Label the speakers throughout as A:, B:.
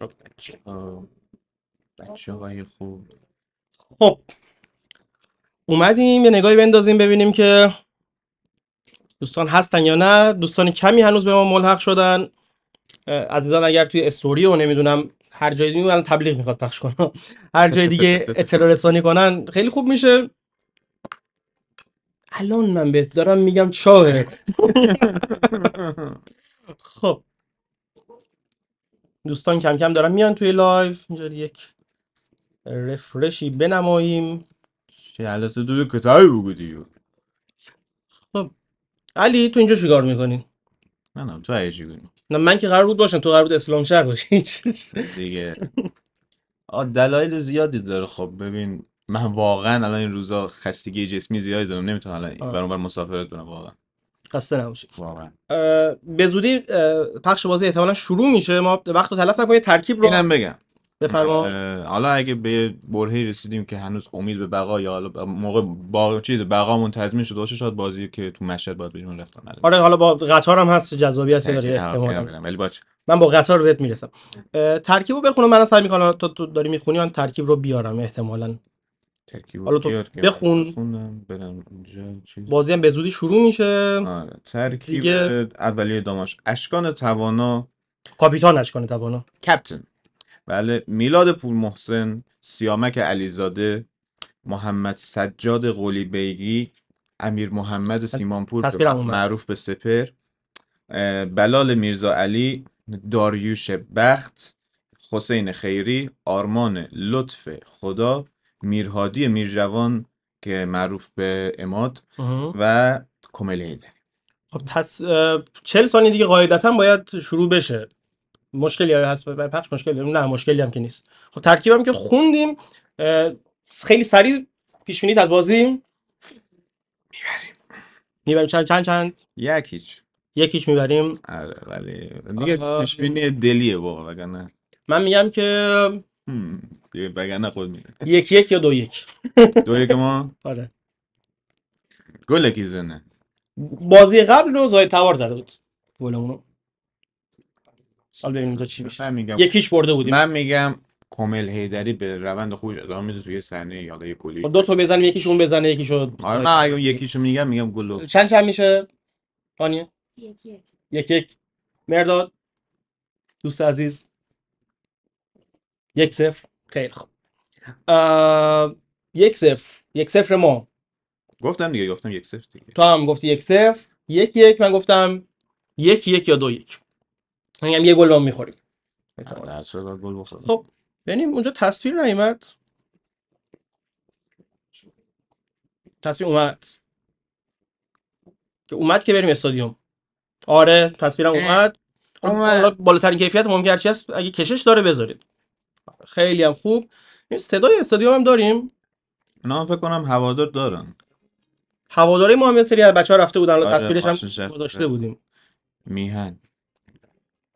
A: خب بچه های خوب،
B: خب اومدیم یه نگاهی بندازیم ببینیم که دوستان هستن یا نه. دوستان کمی هنوز به ما ملحق شدن. عزیزان اگر توی استوری و نمیدونم هر جای دیگه الان تبلیغ میخواد پخش کنه هر جای دیگه اطلاع رسانی کنن خیلی خوب میشه. الان من بهت دارم میگم چاهه. خب دوستان کم کم دارن میان توی لایو. اینجا یک رفرشی بنماییم.
A: جلسه دو کتابی بودی.
B: خب علی تو اینجا چیکار میکنی؟
A: منم تو ایجی کنی
B: نه من که قرار بود باشم، تو قرار بود اسلام شهر باشی.
A: دیگه. دلایل زیادی داره. خب ببین، من واقعا الان این روزا خستگی جسمی زیادی دارم، نمیتونم الان برام مسافرت کنم واقعا.
B: خسته نباشی.
A: واقعا
B: به زودی پخش بازی احتمالاً شروع میشه. ما وقت رو تلف نکنیم. ترکیب رو
A: اینم بگم،
B: بفرما.
A: حالا اگه به برهه‌ای رسیدیم که هنوز امید به بقا، یا حالا موقع بقامون تضمین شده باشه، شاید بازی که تو مشهد باید بجون رفتن نداره.
B: آره حالا با قطار هم هست، جذابیت داره احتمالاً.
A: بگم ولی باشه.
B: من با قطار بهت میرسم. ترکیب رو بخونم. من سعی میکنم تو داری میخونی من ترکیب رو بیارم احتمالاً.
A: ترکیب
B: حالا تو
A: بیار که من
B: بخون.
A: بخونم برم اونجا چیز.
B: بازی هم به زودی شروع میشه
A: ترکیب
B: دیگه.
A: اولیه داماش: اشکان توانا،
B: کاپیتان اشکان توانا،
A: کپتن، بله، میلاد پور محسن، سیامک علیزاده، محمد سجاد قلی بیگی، امیر محمد سیمانپور که
B: تصویرم اومد.
A: معروف به سپر، بلال میرزا علی، داریوش بخت، حسین خیری، آرمان لطف خدا، میرهادی میرجوان که معروف به اماد و کمیل هیدری.
B: خب 40 ثانیه دیگه قاعدتا باید شروع بشه. مشکلی هست برای پخش؟ مشکلی نه، مشکلی هم که نیست. خب ترکیبم که خوندیم. خیلی سریع پیش بینیت از بازی. میبریم چند
A: یکیچ
B: یکیش میبریم.
A: آره، ولی دیگه پیش بینی دلیه واقعا، وگرنه
B: من میگم که
A: دیگه وگرنه خود میره
B: 1-1 یا 2-1.
A: 2-1 ما.
B: آره
A: گل کی زنه؟
B: بازی قبل رو زاید توار زده بود گلمونو. حالا ببینیم اینجا چی میشه.
A: من میگم
B: یکیش برده بودیم.
A: من میگم کمیل هیدری به روند خوبش ادامه میده توی صحنه، یالا یه گلی.
B: خب دو تا بزنیم، یکیشون بزنه یکیشو.
A: آره، من اگه یکیشو میگم گلو.
B: چند میشه؟ ثانیه 1-1. مرداد دوست عزیز 1-0. خیلی خوب. 1-0 ما.
A: گفتم 1-0 دیگه.
B: تو هم گفتی 1-0. 1-1 من گفتم 1-1 یا 2-1. میگم یه گل ما میخوریم.
A: در صورت گل بخوره.
B: خب ببینیم اونجا تصویر نیومد. تصویر اومد که بریم استادیوم. آره تصویرم اومد. حالا بالاترین کیفیت ممکن هرچی هست اگه کشش داره بذارید. خیلی هم خوب. صدای استادیوم هم داریم.
A: نه فکر کنم هوادار دارن.
B: هواداری ما هم یه سری از بچه‌ها رفته بودن. حالا
A: آره،
B: تصویرش هم
A: آشنا
B: گذاشته بودیم.
A: میهن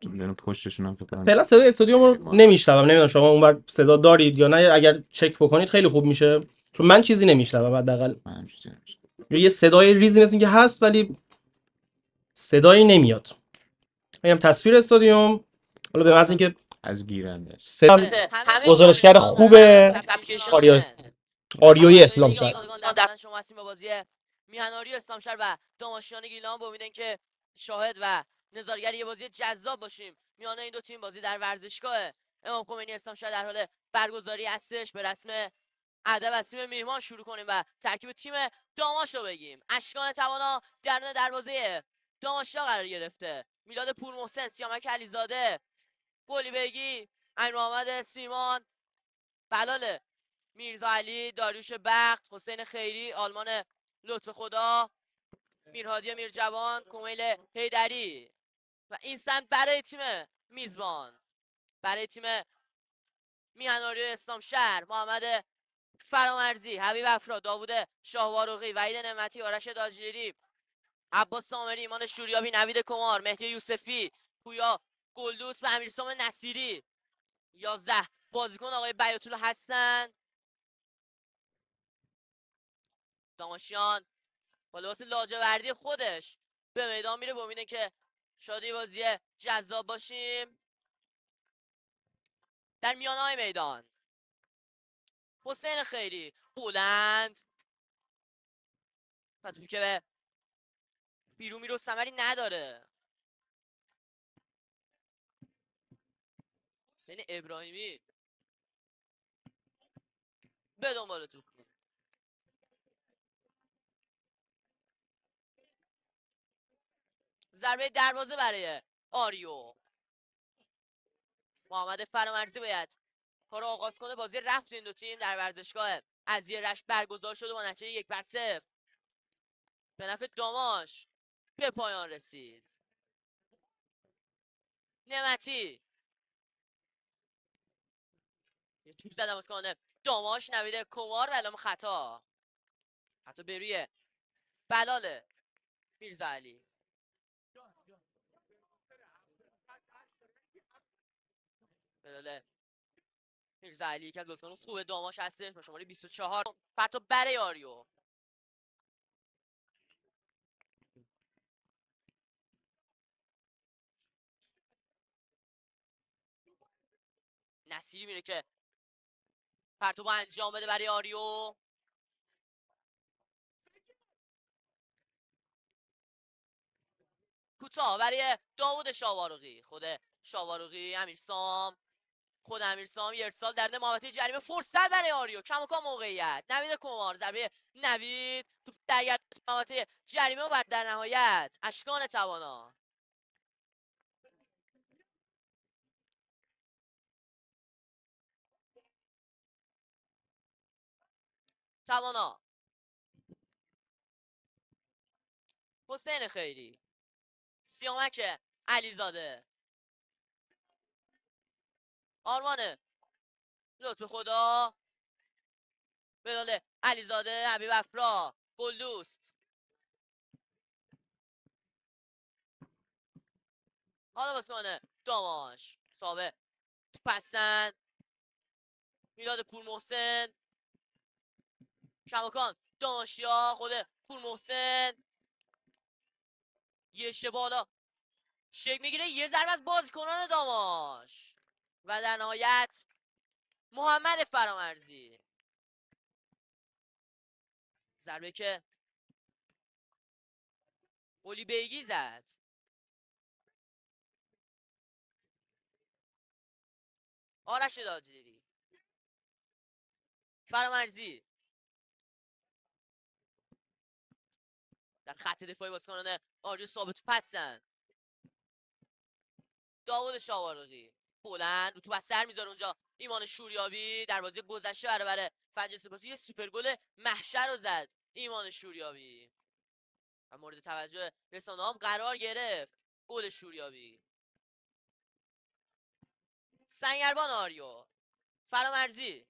A: تو بین پشتشون هم فکر کنم.
B: فعلا صدای استادیوم رو نمیشنوم. نمیدونم شما اونور صدا دارید یا نه. اگر چک بکنید خیلی خوب میشه، چون من چیزی نمیشنوم حداقل.
A: من چیزی نمیشه.
B: یه صدای ریزی مثل اینکه هست ولی صدایی نمیاد. میگم تصویر استادیوم. حالا به محض اینکه
A: از گیرنده است.
B: صدا گزارشگر خوبه آریوی اسلام شهر.
C: در شما هستیم با بازی میهناری اسلام شهر و داماشیان گیلان. با امیدن که شاهد و نظارگر یه بازی جذاب باشیم میانه این دو تیم. بازی در ورزشگاه امام خمینی اسلام شهر در حال برگزاری هستش. به رسم ادب از تیم میهمان شروع کنیم و ترکیب تیم داماش رو بگیم. اشکان توانا درون دروازه داماشیا قرار گرفته. میلاد پور محسن، سیامک علیزاده، قلی بیگی، امیر محمد سیمان، بلال میرزا علی، داریوش بخت، حسین خیری، آلمان لطف خدا، میرهادی میرجوان، کمیل هیدری. و این سمت برای تیم میزبان، برای تیم میهناری اسلام شهر، محمد فرامرزی، حبیب افرا، داوود شاهواروقی، وحید نعمتی، آرش داجلیری، عباس سامری، ایمان شوریابی، نوید کمار، مهدی یوسفی، پویا گلدوس و امیرسام نصیری. 11 بازیکن آقای بیاتول هستن. داماشیان با لباس لاجوردی خودش به میدان میره با امیده که شاید بازی جذاب باشیم. در میانهای میدان حسین خیری بلند و توی که به بیرون میرو ثمری نداره. حسین ابراهیمی به دنبال توپ، ضربه دروازه برای آریو. محمد فرامرزی باید کار آغاز کنه. بازی رفت این دو تیم در ورزشگاه عزیه رشت برگزار شده با نتیجه 1-0 به نفع داماش به پایان رسید. نعمتی یه توپ زدم از کنه داماش، نوید کمار و اعلام خطا. حتی به روی بلال میرزاعلی. بلال میرزاعلی یکی از بازیکنان خوب داماش هستش با شماره 24. پرتاب برای آریو. نصیری میره که پرتاب انجام بده برای آریو. کوتاه برای داوود شاواروقی. خود شاواروقی، امیرسام، خود امیرسام یه ارسال در محوطه جریمه. فرصت برای آریو، کماکان موقعیت. نوید کمار، ضربه نوید توپ درگرد محوطه جریمه و در نهایت اشکان توانا. توانا، حسین خیری، سیامک علیزاده، آرمان لطف خدا، بلال علیزاده، حبیب افرا، گلدوست. حالا بازیکن داماش سابه پسند میلاد پور محسن، کماکان داماشیا، خود پور محسن یه بالا شک میگیره. یه ضربه از بازیکنان داماش و در نهایت محمد فرامرزی. ضربه که اولی بیگی زد. آرش داجیری، فرامرزی در خط دفاعی بازیکنان آریو ثابت پسند. داوود شاواروقی بلند رو تو بس سر میذاره اونجا. ایمان شوریابی در بازی گذشته برابر فجر سپاسی یه سوپر گل محشر رو زد. ایمان شوریابی و مورد توجه رسانه‌ها هم قرار گرفت گل شوریابی. سنگربان آریو، فرامرزی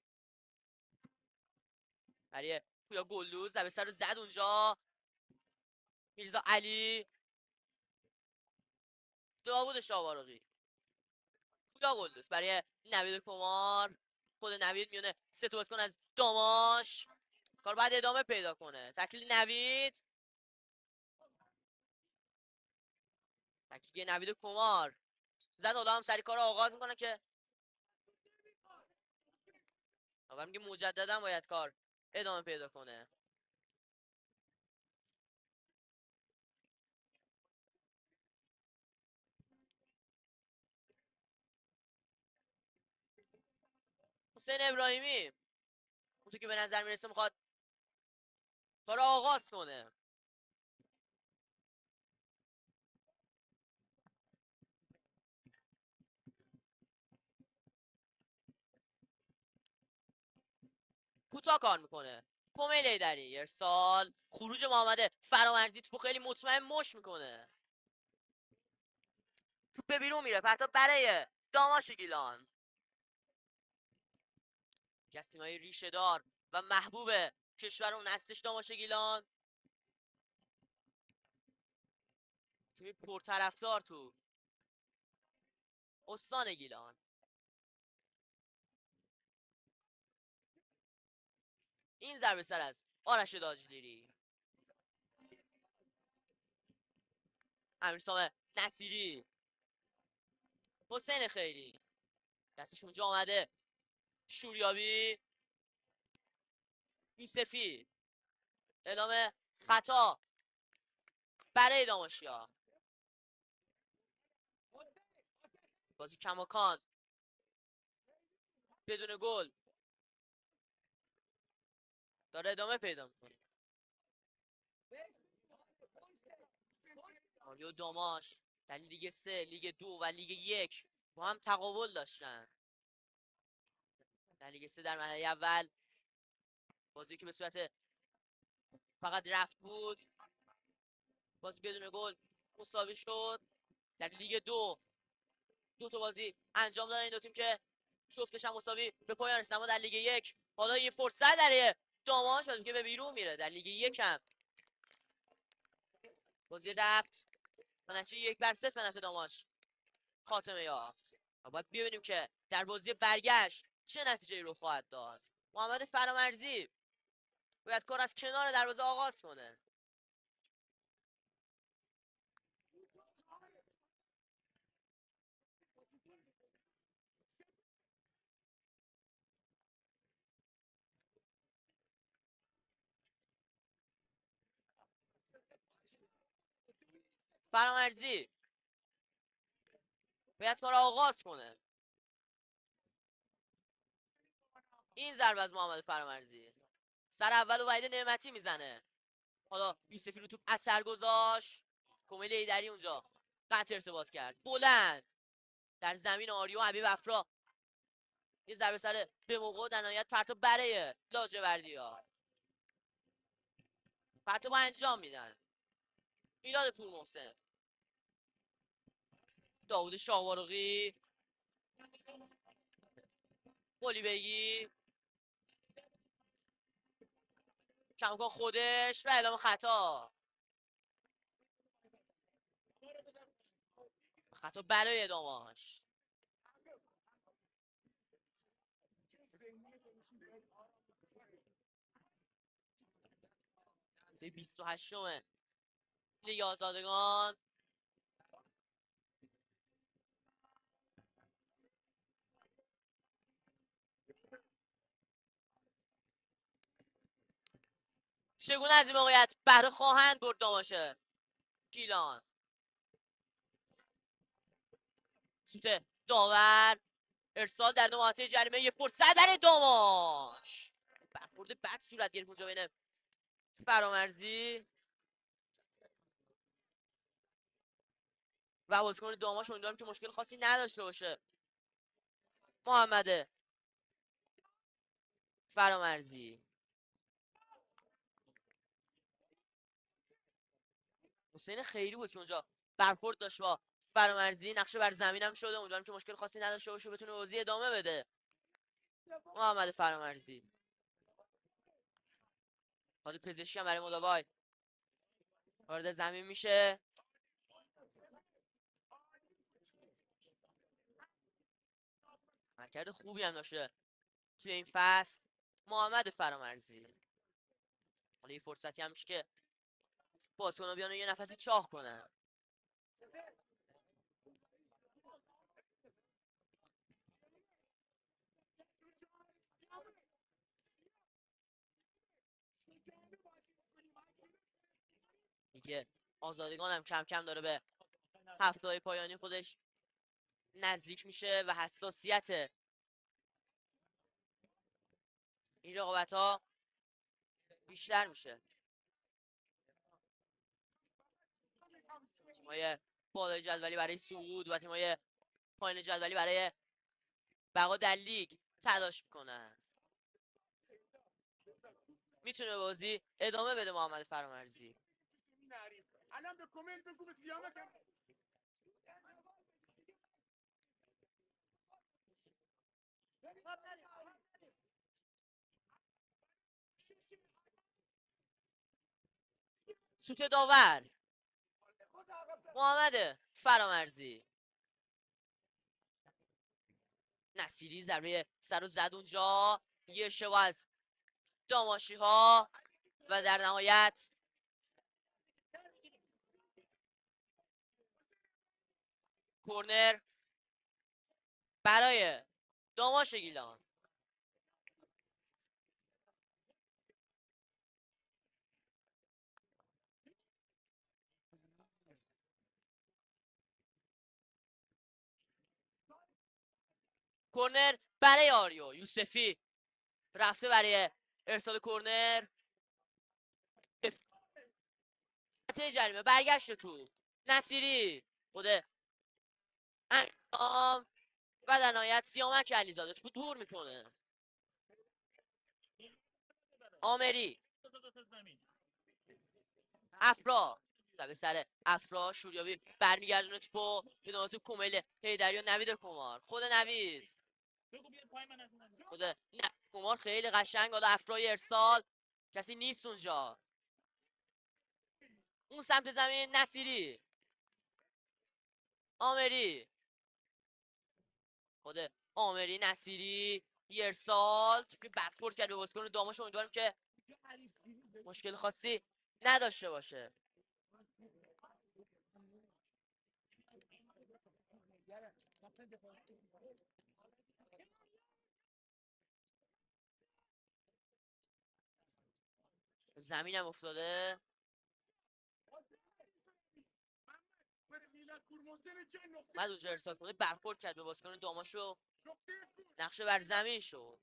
C: برای پویا گلدوز ضربه سر رو زد اونجا. میرزا علی، داوود شاواروقی، پویا گلدوز برای نوید کمار. خود نوید میونه سه تا بازیکن از داماش. کار باید ادامه پیدا کنه. تکلیل نوید، تکلیل نوید کمار زد. حالا هم سری کار رو آغاز میکنه که اول میگه مجددا باید کار ادامه پیدا کنه. حسین ابراهیمی اونطور که به نظر میرسه میخواد کار رو آغاز کنه. کوتاه کار میکنه. کمیل ایدری ارسال. خروج محمد فرامرزی توپو خیلی مطمئن مش میکنه. توپ به بیرون میره. پرتاب برای داماش گیلان، یکی از تیمای ریشه دار و محبوب کشور اون هستش داماش گیلان. تیمی پرطرفدار تو استان گیلان. این ضربه سر از آرش داجلیری. امیرسام نصیری، حسین خیری، دستش اونجا آمده شوریابی یوسفی اعلام خطا برای داماشیا. بازی کماکان بدون گل داره ادامه پیدا میکنه. آریو داماش در لیگ 3 لیگ 2 و لیگ 1 با هم تقابل داشتن. در لیگ 3 در مرحله اول بازی که به صورت فقط رفت بود، بازی بدون گل مساوی شد. در لیگ 2 دو تا بازی انجام دادن این دو تیم که جفتش هم مساوی به پایان رسید. اما در لیگ 1 حالا یه فرصت برای داماش که به بیرون میره. در لیگ 1 هم بازی رفت و نتیجه 1-0 به نفع داماش خاتمه یافت. و باید ببینیم که در بازی برگشت چه نتیجه‌ای رو خواهد داد. محمد فرامرزی باید کار از کنار دروازه آغاز کنه. فرامرزی باید کار آغاز کنه. این ضربه از محمد فرامرزی سر اول و وحید نعمتی میزنه. حالا یوسفی رو توپ اثر گذاشت. کمیل ایدری اونجا قطع ارتباط کرد بلند در زمین. آریو حبیب افرا یه ضربه سر به موقع در نهایت پرتاب برای لاجوردی‌ها. پرتاب انجام میدن میلاد پور محسن، داوود شاهوارقی، قلی بگی کمکان خودش و اعلام خطا. خطا برای داماش. 28م لیگ آزادگان. چگونه از این موقعیت بهره خواهند برد داماشه گیلان. سوت داور ارسال در دو محوطه جریمه. یه فرصت برای داماش. برخورد بد صورت گرفت اونجا بین فرامرزی و بازیکن داماش. امیدوارم که مشکل خاصی نداشته باشه محمد فرامرزی. حسین خیری بود که اونجا برخورد داشت با فرامرزی. نقشه بر زمینم شده. امیدوارم که مشکل خاصی نداشته باشه بتونه بازی ادامه بده. محمد فرامرزی حالا پزشکی هم برای مداوای وارد زمین میشه. عملکرد خوبی هم داشته توی این فصل محمد فرامرزی. حالا یه فرصتی هم میشه که بازیکن‌ها بیان و یه نفسی چاق کنن. دیگه آزادگان هم کم کم داره به هفته‌های پایانی خودش نزدیک میشه و حساسیت این رقابت ها بیشتر میشه. تیمای بالای جدولی برای صعود و تیمای پایین جدولی برای بقا در لیگ تلاش میکنن. میتونه بازی ادامه بده محمد فرامرزی. سوت داور محمد فرامرزی. نصیری ضربه سر و زد اونجا. یه اشتباه از داماشی ها و در نهایت کورنر برای داماش گیلان. کرنر برای آریو. یوسفی رفته برای ارسال کرنر. جریمه برگشت تو نصیری خود انجام و در نهایت سیامک علیزاده تو دور میکنه. آمری افرا به سر افرا شوریابی برمیگردونه توپو به تو کومل هیدری و نوید کمار. خود نوید کمار خیلی قشنگ حالا افرای ارسال کسی نیست اونجا. اون سمت زمین نصیری آمری خود آمری نصیری یه ارسال که برخورد کرد به بازیکن داماش. امیدواریم که مشکل خاصی نداشته باشه. زمینم افتاده. بعد اونجا ارسال کنه برخورد کرد به بازیکن داماشو. نقشه بر زمین شد.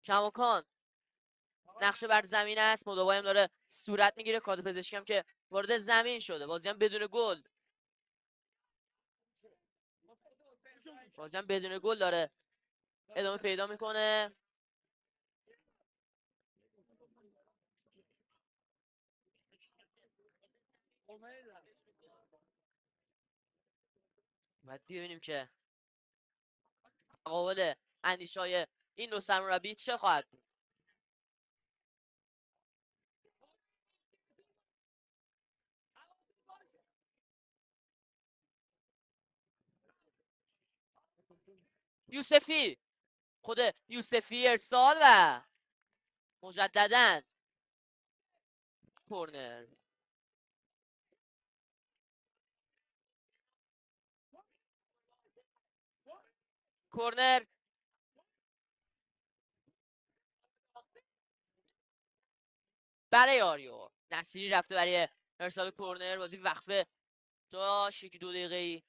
C: کماکان نقشه بر زمین است. مداوی هم داره صورت میگیره. کادر پزشکی هم که وارد زمین شده. بازی هم بدون گل. بازی هم بدون گل داره ادامه پیدا میکنه. باید ببینیم که تقابل اندیشه‌های این دو سرمربی چه خواهد بود. یوسفی خود یوسفی ارسال و مجدداً کورنر. کورنر برای آریو. نصیری رفته برای ارسال کورنر. بازی وقفه داشت 1-2 دقیقه‌ای.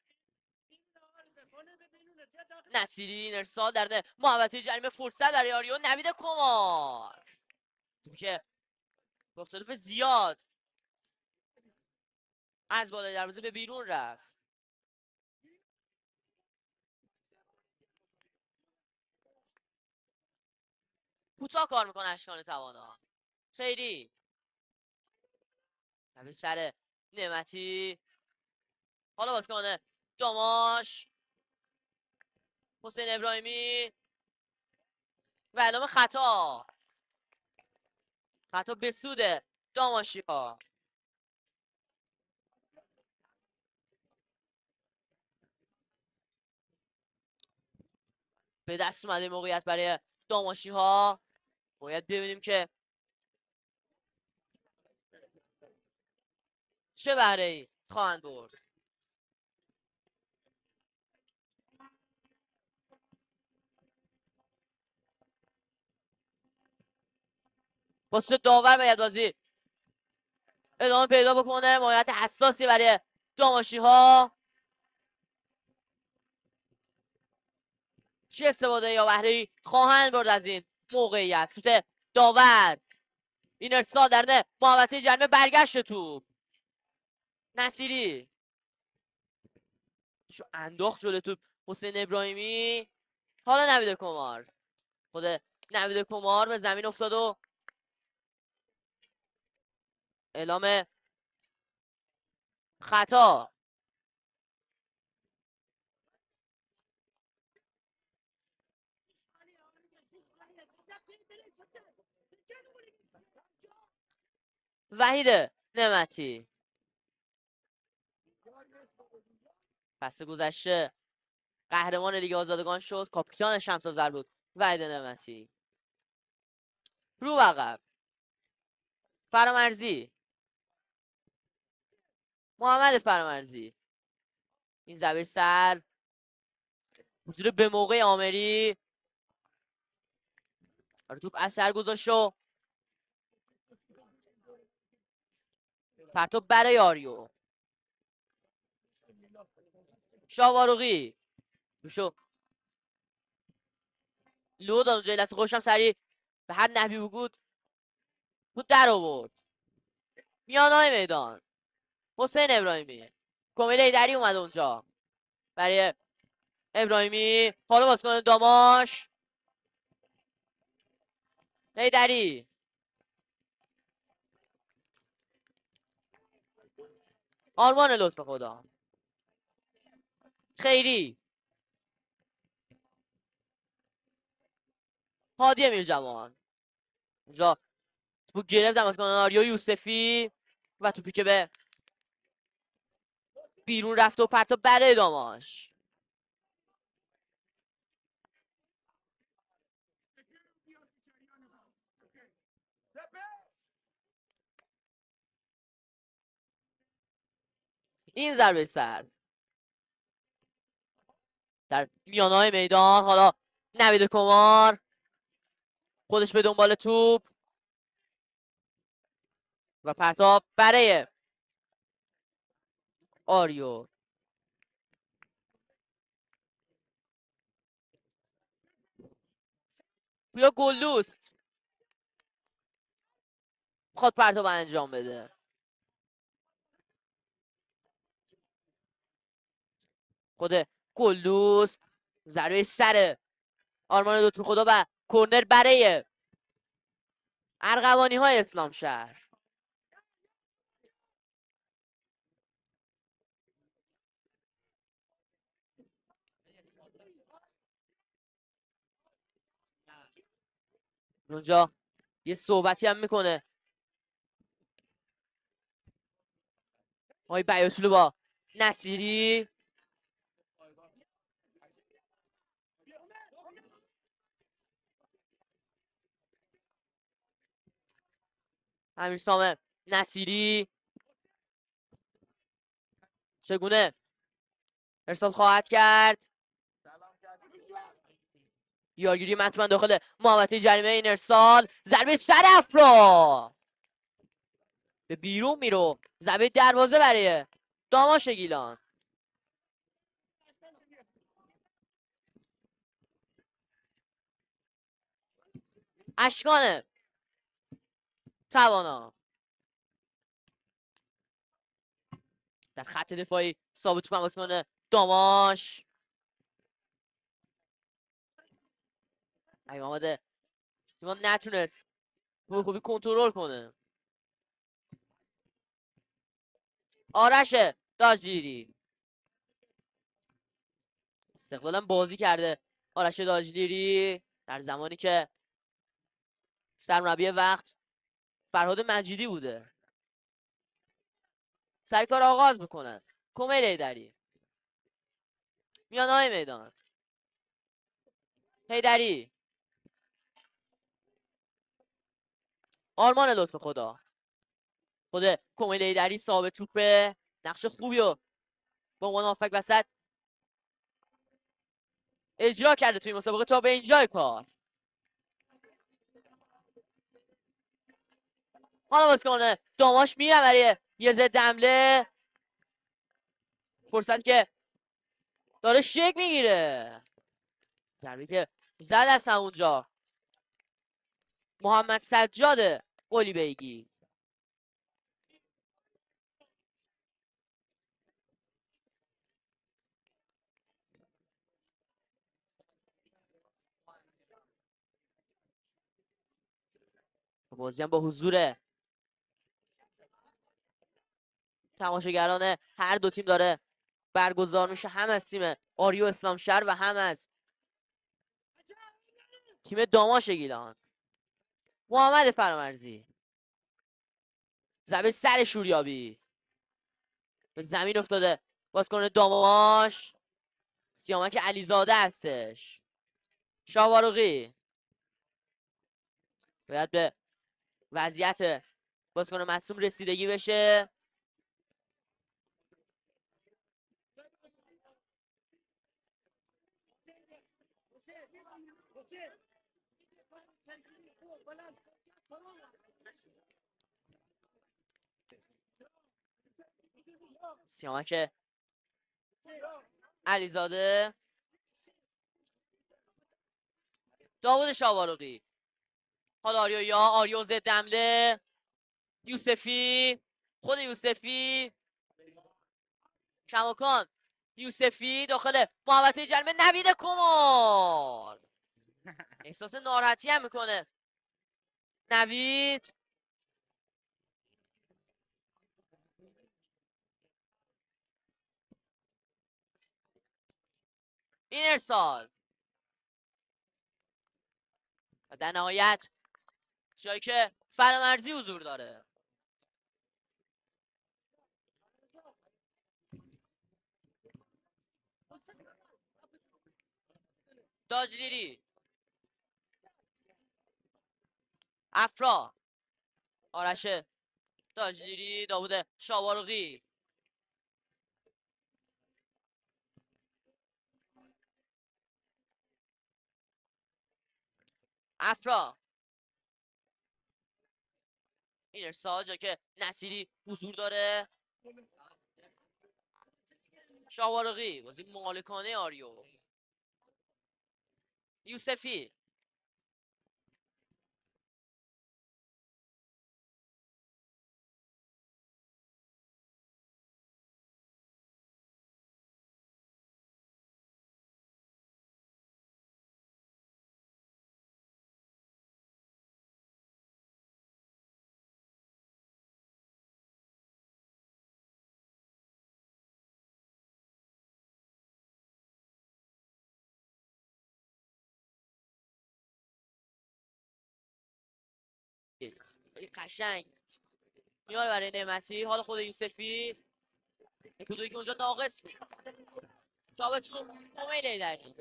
C: نصیری این ارسال در محوطه جریمه فرصت برای آریو. نوید کمار که مختلف زیاد از بالای دروازه به بیرون رفت. کوتاه کار میکنه اشکان توانا. خیری به سر نعمتی. حالا بازیکن داماش حسین ابراهیمی و اعلام خطا. خطا به سود داماشیا. به دست اومده موقعیت برای داماشی ها. باید ببینیم که چه بهره‌ای خواهند برد. واسه داور باید بازی ادامه پیدا بکنه. موقعیت حساسی برای داماشی ها. چه استفاده یا بهره‌ای خواهند برد از این موقعیت. سوت داور این ارسال در محوطه جریمه برگشت توپ. نصیری شو انداخت جلوی توپ حسین ابراهیمی. حالا نوید کمار. خود نوید کمار به زمین افتاد و اعلام خطا. وحید نعمتی فصل گذشته قهرمان لیگ آزادگان شد. کاپیتان شمس آذر بود وحید نعمتی. رو عقب فرامرزی، محمد فرامرزی، این ضربه سر حضور به موقع آمری. توپ اثر گذاشت و پرتاب برای آریو. شاواروغی بشو لو داد اونجا لحظه خوشم سریع به هر نحوی بود تو در آورد. میانای میدان حسین ابراهیمی، کمیل ایدری اومده اونجا برای ابراهیمی. حالا بازیکن داماش ایدری، آرمان لطف خدا، خیری، هادی میرجوان اونجا توپ گرفت بازیکن آریو یوسفی و توپی که به بیرون رفت و پرتاب برای داماش. این ضربه سر در میانهای میدان. حالا نوید کمار خودش به دنبال توپ و پرتاب برای آریو. پویا گلدوست میخواد پرتاب انجام بده. خود گلدوست ضربه سر آرمان لطفی خدا و کرنر برای ارغوانی های اسلام شهر. اونجا یه صحبتی هم میکنه آقای بیاتلو با نصیری. امیرسام نصیری چگونه ارسال خواهد کرد. یارگیری مطمئن داخل محوطه جریمه این ارسال. ضربه سر افرا به بیرون میرو. ضربه دروازه برای داماش گیلان. اشکان توانا در خط دفاعی ثابت توپ بازیکن داماش. محمد سیمان نتونست به خوبی کنترل کنه. آرش داجلیری استقلالم بازی کرده. آرش داجلیری در زمانی که سرمربی وقت فرهاد مجیدی بوده. سرکار آغاز میکنن. کمیل ایدری میانهای میدان. هیدری، آرمان لطف خدا، خود کمیل ایدری ثابت توپه. نقش خوبی رو با عنوان هافبک وسط اجرا کرده توی مسابقه تا به اینجای کار. حالا بازیکن داماش میره برای یه ضد حمله. فرصت که داره شک میگیره. ضربه که زد از اونجا محمد سجاد قلی بیگی. بازی هم با حضور تماشاگران هر دو تیم داره برگزار میشه، هم از تیم آریو اسلام شهر و هم از تیم داماش گیلان. محمد فرامرزی ضربه سر شوریابی به زمین افتاده بازیکن داماش سیامک علیزاده هستش. شاواروقی باید به وضعیت بازیکن مصدوم رسیدگی بشه. سیامک علیزاده، داوود شاواروقی، حالا آریو زد دمله، یوسفی، خود یوسفی، کماکان، یوسفی داخل محوطه جریمه، نوید کمال احساس ناراحتی هم میکنه. نوید این ارسال و در نهایت جایی که فرامرزی حضور داره. تاجلیری، افرا، آرش تاجلیری، داوود شاواروقی، افرا، این ارسال جایی که نصیری حضور داره. شاواروقی بازی مالکانه آریو، یوسفی، قشنگ میاره برای نعمتی. حالا خود یوسفی کدویی که اونجا ناقص بود ثابت شد. امیل ایدری،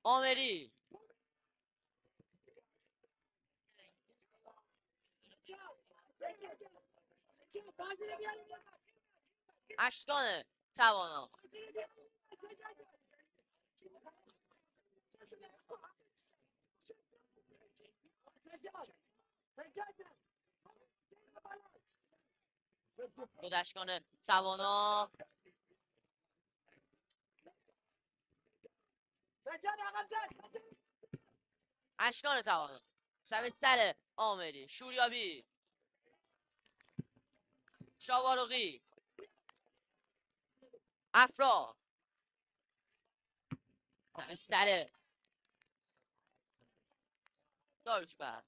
C: آمری، اشکان توانا، خود اشکان توانا، اشکان توانا سر سر آمری، شوریابی، شاواروقی، افرا سر سر داروشبر.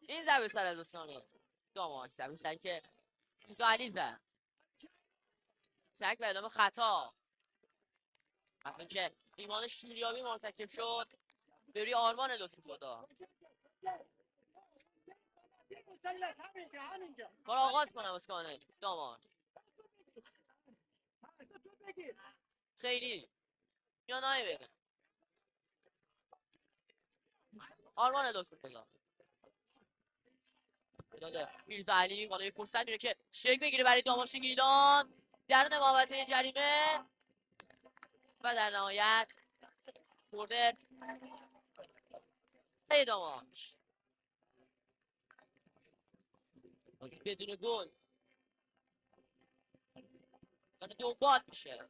C: این ضربه سر از دوستان داماش، ضربه سر که موسی علی زد، تک به ادامه خطا، وقتی که ایمان شوریابی مرتکب شد به روی آرمان لطفی خدا. کار آغاز کنم از کنه داماش، خیلی یا نایی بگه آرمان لطفی خدا داده میرزا علی. بالا یه فرصت میره که شک بگیره برای داماش گیلان درون محوطه جریمه و در نهایت برده داماش بدون گل داره دنبال میشه.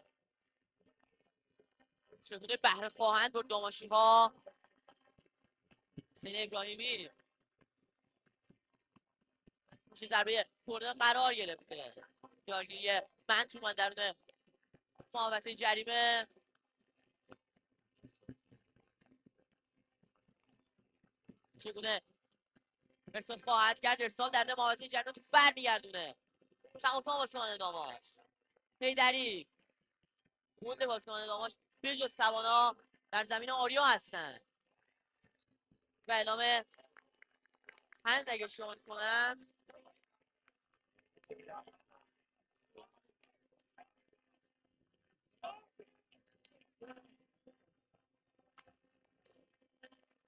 C: شکونه بهره خواهند برد داماشی ها. حسین ابراهیمی میشه ضربه برده قرار گرفته. یارگیری من تو من درون محوطه جریمه. چگونه ارسال خواهد کرد. ارسال در محوطه جریمه تو برمیگردونه کماکان بازیکن داماش حیدری مونده بازیکن داماش به جز سوانا در زمین آریو هستن و اعلام پند اگه شما کنم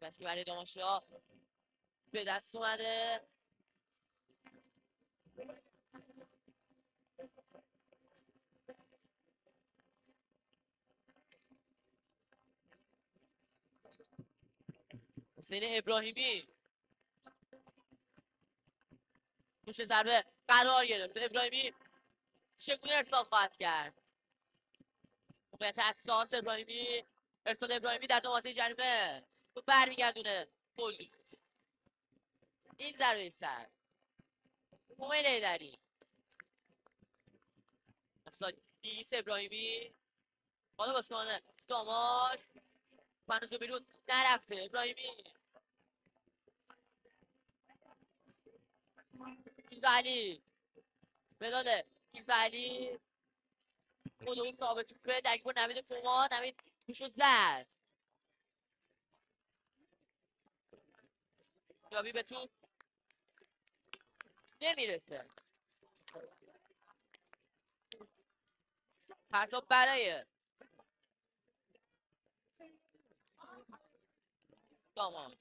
C: دستی برای داماشا به دست اومده حسین ابراهیمی پشت ضربه قرار گرفت ابراهیمی چگونه ارسال خواهد کرد موقعیت حساس ابراهیمی ارسال ابراهیمی در نقاطه جریمه برمیگردونه گل این ضربه سر کومیل حیدری افساد دیس ابراهیمی حالا بازیکن داماش هنوز به بیرون نرفته ابراهیمی میرزا علی مداد میرزا علی خود اون ثابت توپه درگیر نوید کماد نوید توشو زد یابی به توپ نمیرسه پرتاب برای داماش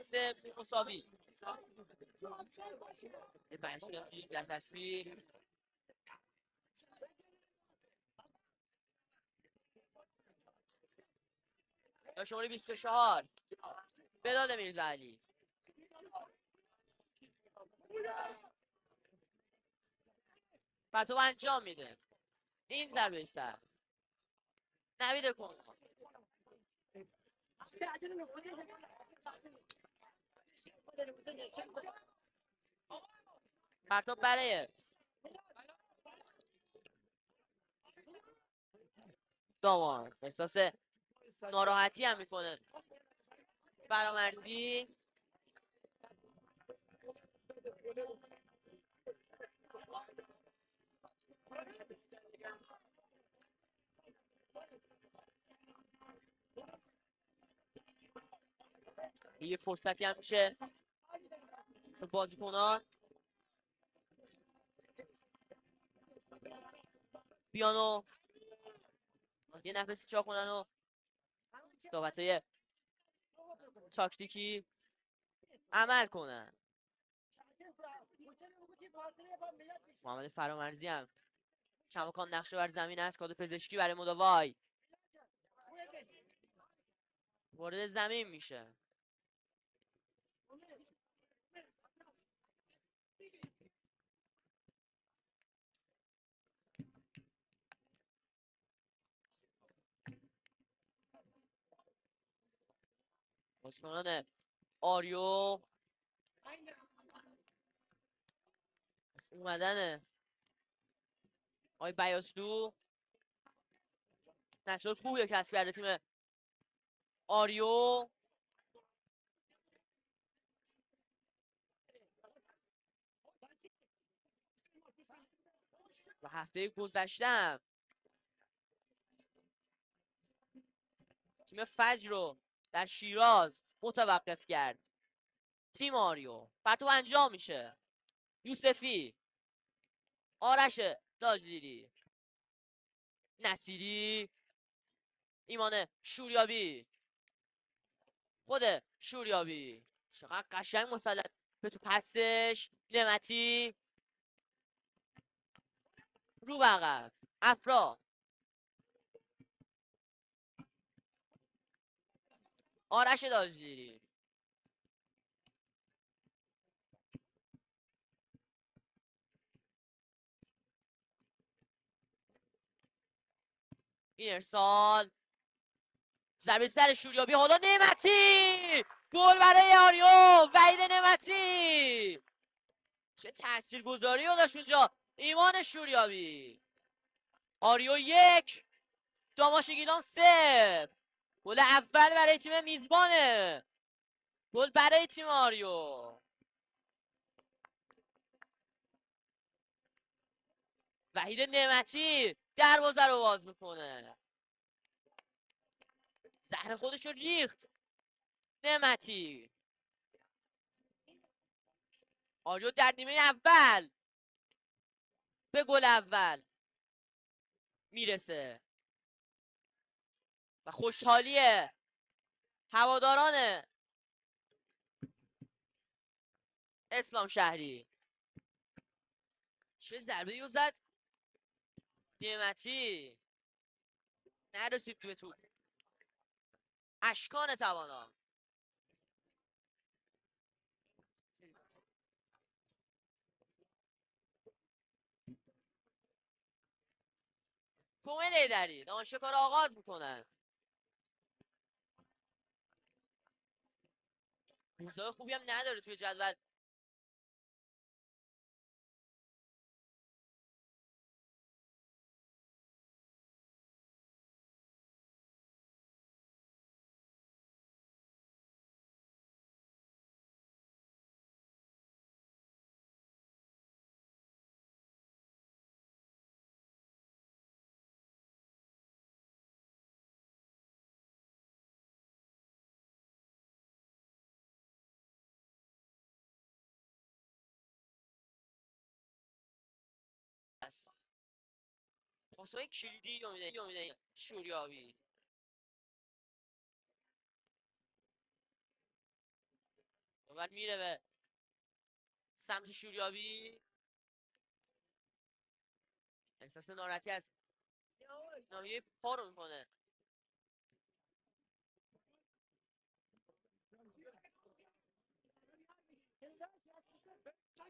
C: صفر مساوی یه پنج در تصویر شماره 24 بداد میرزا علی پرتاب انجام میده این ضربه سر نوید کن پرتاب برای دامان احساس ناراحتی هم میکنه فرامرزی یه فرصتی هم میشه به بازیکنان بیانو یه نفسی چا کنن و صحبت تاکتیکی عمل کنن محمد فرامرزی هم کماکان نقشه بر زمین است کادو پزشکی برای مداوای وارد زمین میشه بازیکنان آریو اومدن آقای بیاسلو نشد خوبی کسب کرده تیم آریو و هفته گذشته تیم فجر رو در شیراز متوقف کرد تیم آریو پرتو انجام میشه یوسفی آرش تاجدیری نصیری ایمان شوریابی خود شوریابی چقدر قشنگ مسلط به تو پسش نعمتی رو بقب افرا آرش تاجدیری این ارسال ضربه سر شوریابی حالا نعمتی گل برای آریو وحید نعمتی چه تاثیرگذاری رو داشت اونجا ایمان شوریابی آریو 1 داماش گیلان 0 گل اول برای تیم میزبانه گل برای تیم آریو. وحید نعمتی دروازه رو باز میکنه. زهر خودش رو ریخت نعمتی. آریو در نیمه اول به گل اول میرسه و خوشحالی هواداران اسلام شهری. چه ضربه یو زد نعمتی، نرسید به توپ. اشکان توانا. کومل ایدری دانشکار آغاز میکنن. روزهای خوبی هم نداره توی جدول. پاسهای کلیدی امیده شوریابی. و میره به سمت شوریابی. احساس ناراحتی از ناحیه پا رو میکنه.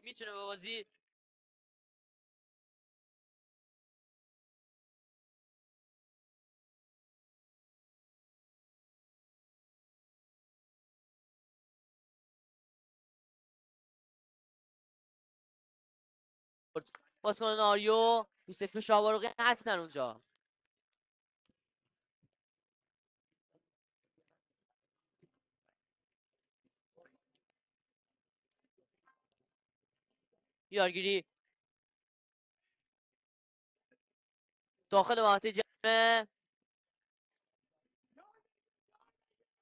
C: میتونه به بازی بازیکن آریو یوسف شاوارقی هستن اونجا. یارگیری داخل محوطه جمع.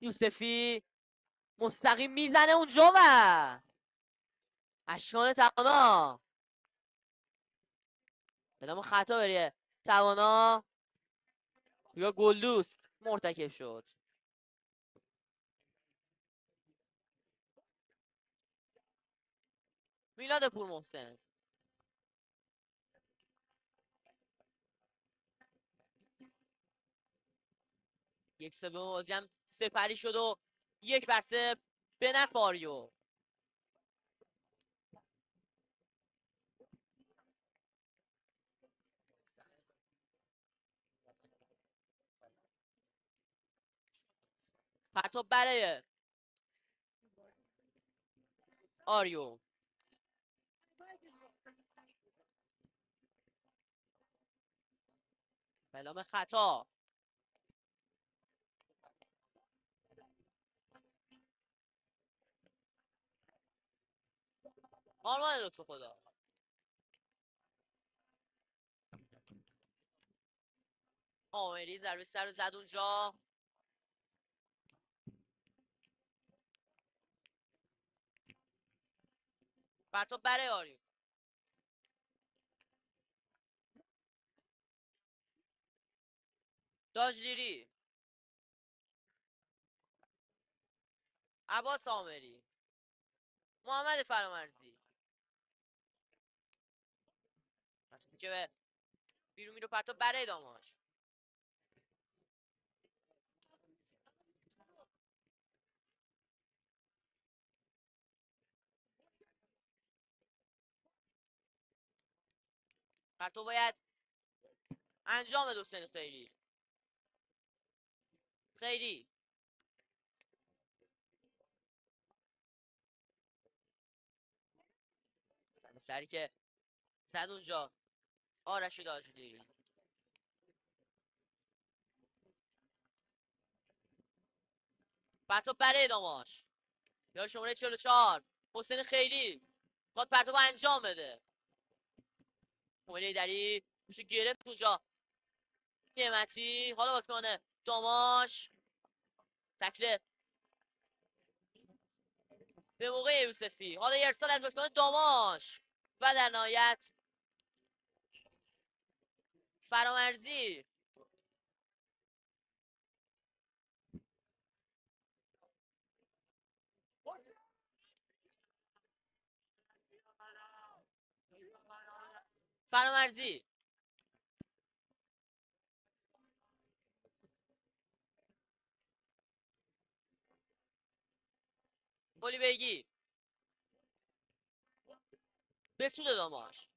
C: یوسفی مستقیم میزنه اونجا و اشکان توانا بدم خطا بریه. توانا یا گلدوست مرتکب شد. میلاد پور محسن. یک سه بازی هم سپری شد و 1-0 به نفع آریو. پرتاب برای آریو. بلام خطا. آرمان لطف خدا. آمری ضربه سر رو زد اونجا. پرتاب برای آریو. داجلیری. عباس آمری. محمد فرامرزی که به بیرون میره. پرتاب برای داماش. پرتاب باید انجام دو سن خیلی خیلی سری که زد اونجا آرش داجلیری. پرتاب برای داماش. یا شماره 44 حسین خیری خواهد پرتاب انجام بده. امید ایدری میشه گرفت اونجا نعمتی. حالا بازیکن داماش تکله به موقع یوسفی. حالا یه ارسال از بازیکن داماش و در نهایت فرامرزی. فرامرزی گلی بگی به سود داماش.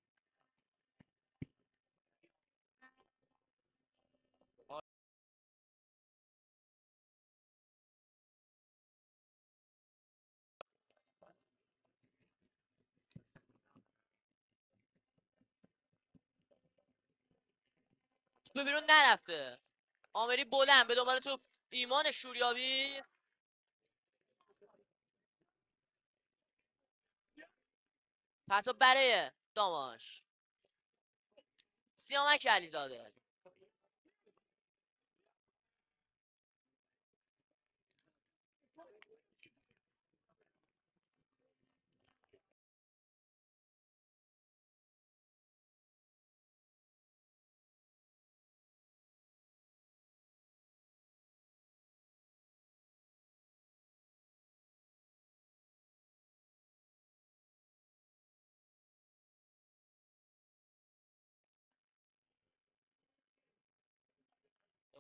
C: به بیرون نرفته. آمری بلند به دنبال توپ. ایمان شوریابی پرتاب برای داماش. سیامک علیزاده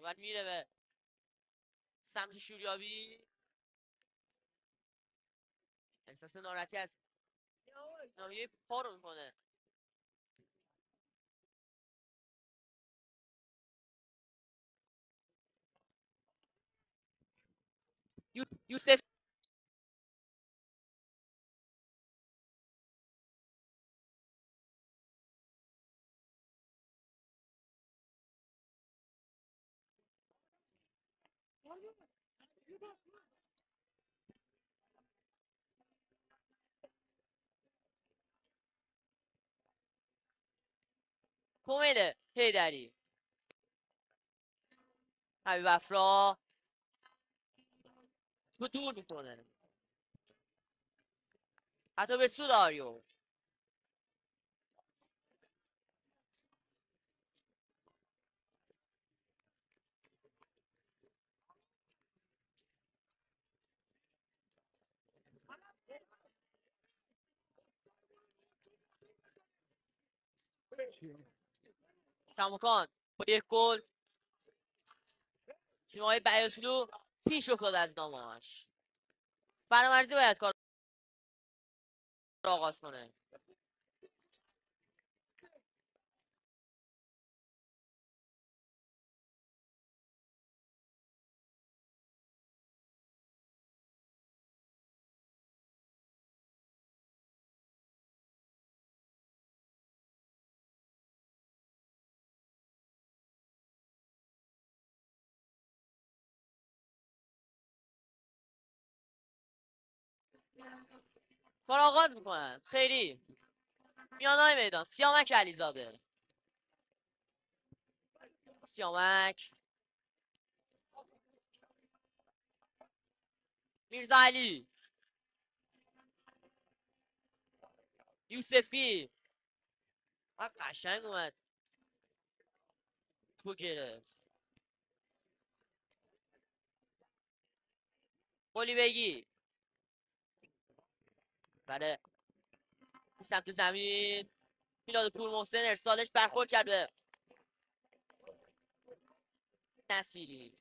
C: بعد میره به سمت شوریابی. احساس ناراحتی از ناحیه پا رو میکنه. یوسف کومله هیدری حبیب افرا تو دور میکنه حتی به سود آریو. کماکان با یک گل تیم‌های بیاسلو پیش افتاد از داماش. فرامرزی باید کار رو آغاز کنه. کار آغاز میکنن. خیری میانای میدان سیامک علیزاده. سیامک میرزا علی یوسفی قشنگ اومد تو گرفت. گلی بگی بله سمت زمین. میلاد پور محسن ارسالش برخورد کرد به نصیری.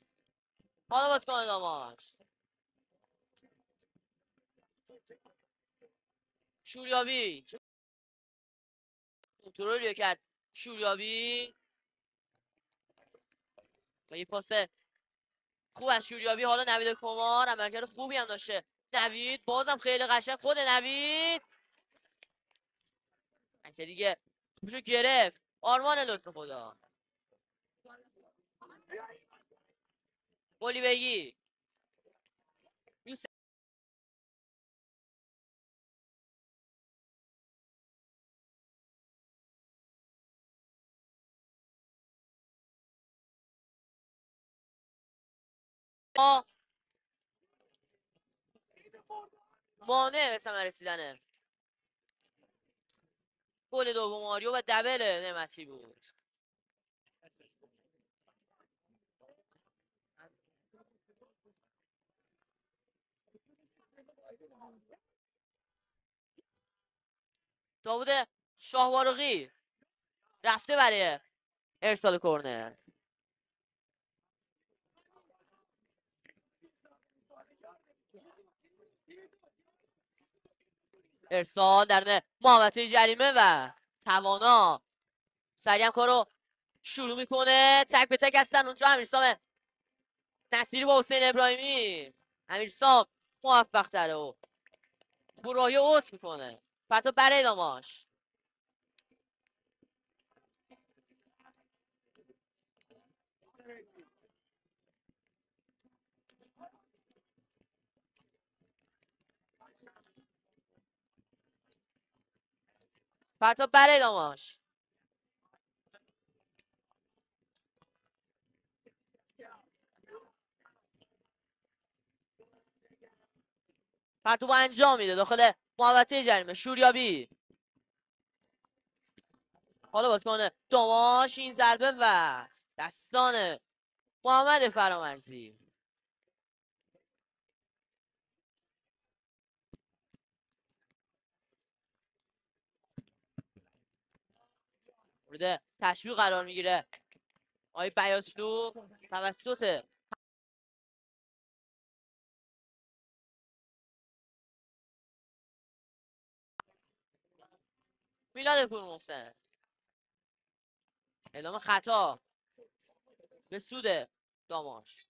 C: حالا باز کنه داماش. شوریابی کنترل کرد شوریابی و یه پاس خوب از شوریابی. حالا نوید کمار عملکرد خوبی هم داشته. نوید بازم خیلی قشنگ خود نوید انچه دیگه توپشو گرفت. آرمان لطف خدا. گلی بگی مانع به ثمر رسیدنه گل دوم آریو و دبل نعمتی بود. داوود شاهوارقی رفته برای ارسال کرنر. ارسال در محوطه جریمه و توانا سریع هم کارو شروع میکنه. تک به تک هستن اونجا امیرسام نصیری با حسین ابراهیمی. امیرسام موفق تره و براهی اوت میکنه. پرتاب برای داماش. پرتاب برای داماش. پرتاب انجام میده داخل محوطه جریمه. شوریابی حالا بازیکن داماش این ضربه و دستان محمد فرامرزی. مورد تشویق قرار میگیره آقای بیاتلو توسط میلاد پورمحسن. اعلام خطا به سود داماش.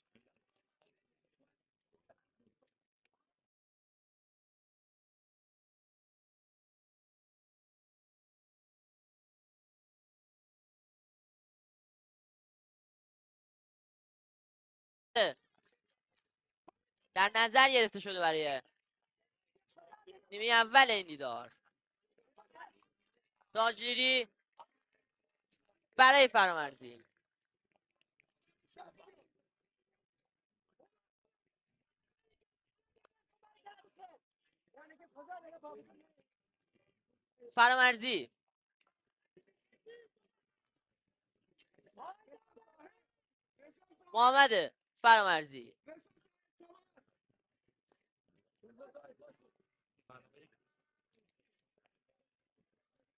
C: در نظر گرفته شده برای نیمه اول این دیدار. تاجری برای فرامرزی. فرامرزی محمد فرامرزی.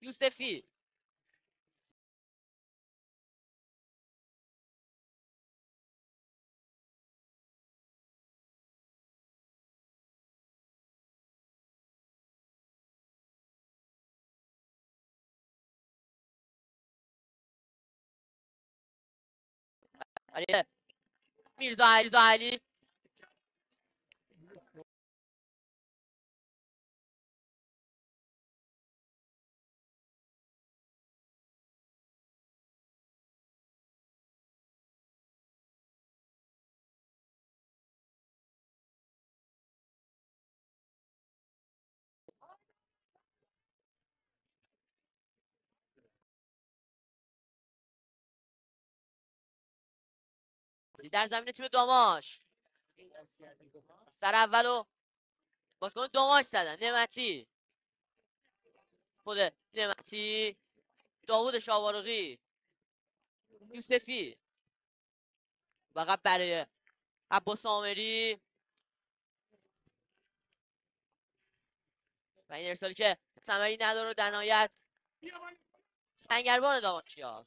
C: یوسفی برای میرزا علی. در زمین تیم داماش سر اولو بازیکن داماش زدن. نعمتی خود نعمتی. داوود شاوارقی. یوسفی فقط برای عباس آمری و این ارسالی که ثمری نداره و در نهایت سنگربان داماچیا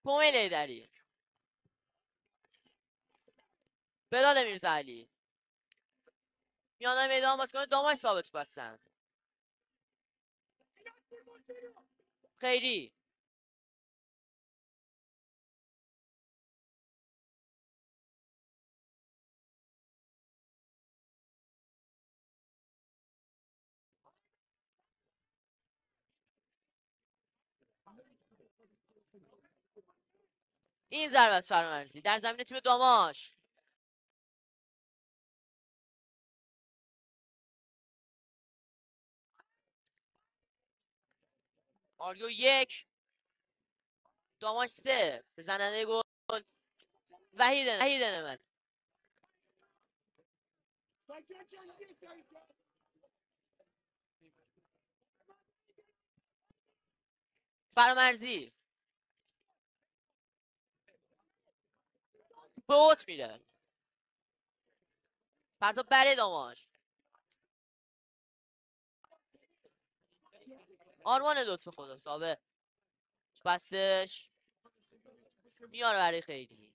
C: کومیل ایدری. بلال میرزاعلی میانه میدان بازیکن داماش ثابت بستن. خیری این ضربه از فرامرزی در زمین تیم داماش. آریو 1 داماش 3 زننده گل وحید نعمت. فرامرزی به اوت میره. پرتاب بره داماش. آرمان لطف خدا صاحب بسش میاره برای خیلی.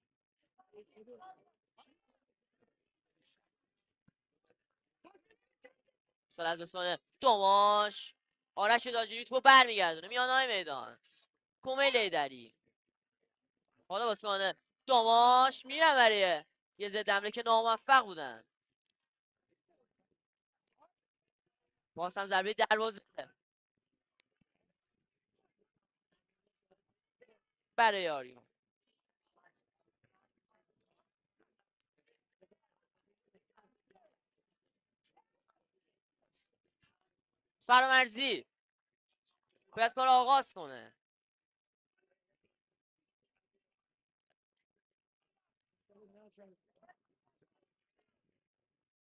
C: سال از اسمان داماش آرش داجوری تو برمیگردونه میانهای میدان. کومل ایدری حالا واسه داماش میرن برای یه ضد حمله که ناموفق بودن. باز هم ضربه دروازه برای آریون. فرامرزی باید کار آغاز کنه.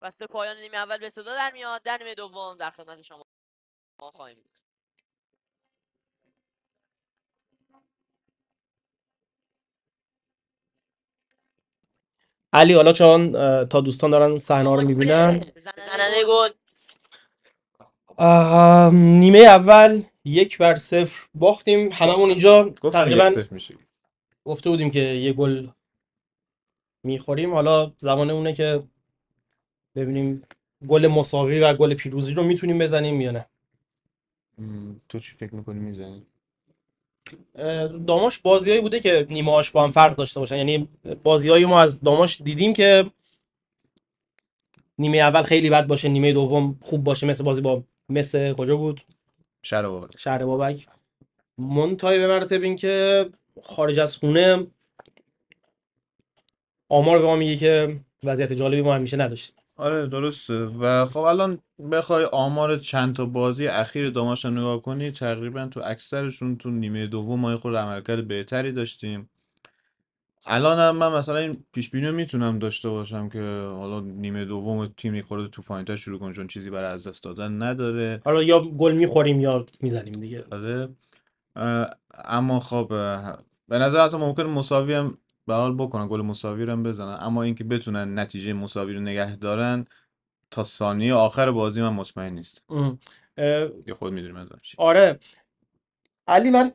C: بسته پایان نیمه اول به صدا در میاد. در نیمه دوم در خدمت شما خواهیم بود.
B: علی حالا چون تا دوستان دارن صحنه ها رو میبینن،
C: زننده گل
B: نیمه اول 1-0 باختیم. هممون اینجا
A: گفتم
B: تقریبا
A: 1-0 میشه.
B: گفته بودیم که یه گل میخوریم. حالا زمان اونه که ببینیم گل مساوی و گل پیروزی رو میتونیم بزنیم یا نه.
A: تو چی فکر میکنی میزنی؟
B: داماش بازیایی بوده که نیمه هاش با هم فرق داشته باشن، یعنی بازیایی ما از داماش دیدیم که نیمه اول خیلی بد باشه، نیمه دوم خوب باشه، مثل بازی با کجا بود؟ شهر بابک. منتهای به مراتب این که خارج از خونه آمار به ما میگه که وضعیت جالبی ما همیشه نداشتیم.
A: آره درسته. و خب الان بخوای آمار چند تا بازی اخیر داماش رو نگاه کنی، تقریبا تو اکثرشون تو نیمه دوم ما خود عملکرد بهتری داشتیم. الان هم من مثلا این پیش بینی رو میتونم داشته باشم که حالا نیمه دوم تیم خورده تو فاینتا شروع کنه، چون چیزی برای از دست دادن نداره.
B: حالا یا گل میخوریم یا میزنیم دیگه.
A: آره. اما خب به نظر حتی ممکن مساوی هم به حال بکنن، گل مساوی رو هم بزنن، اما اینکه بتونن نتیجه مساوی رو نگه دارن تا ثانیه آخر بازی من مطمئن نیست. یه خود میدونیم از چی.
B: آره علی، من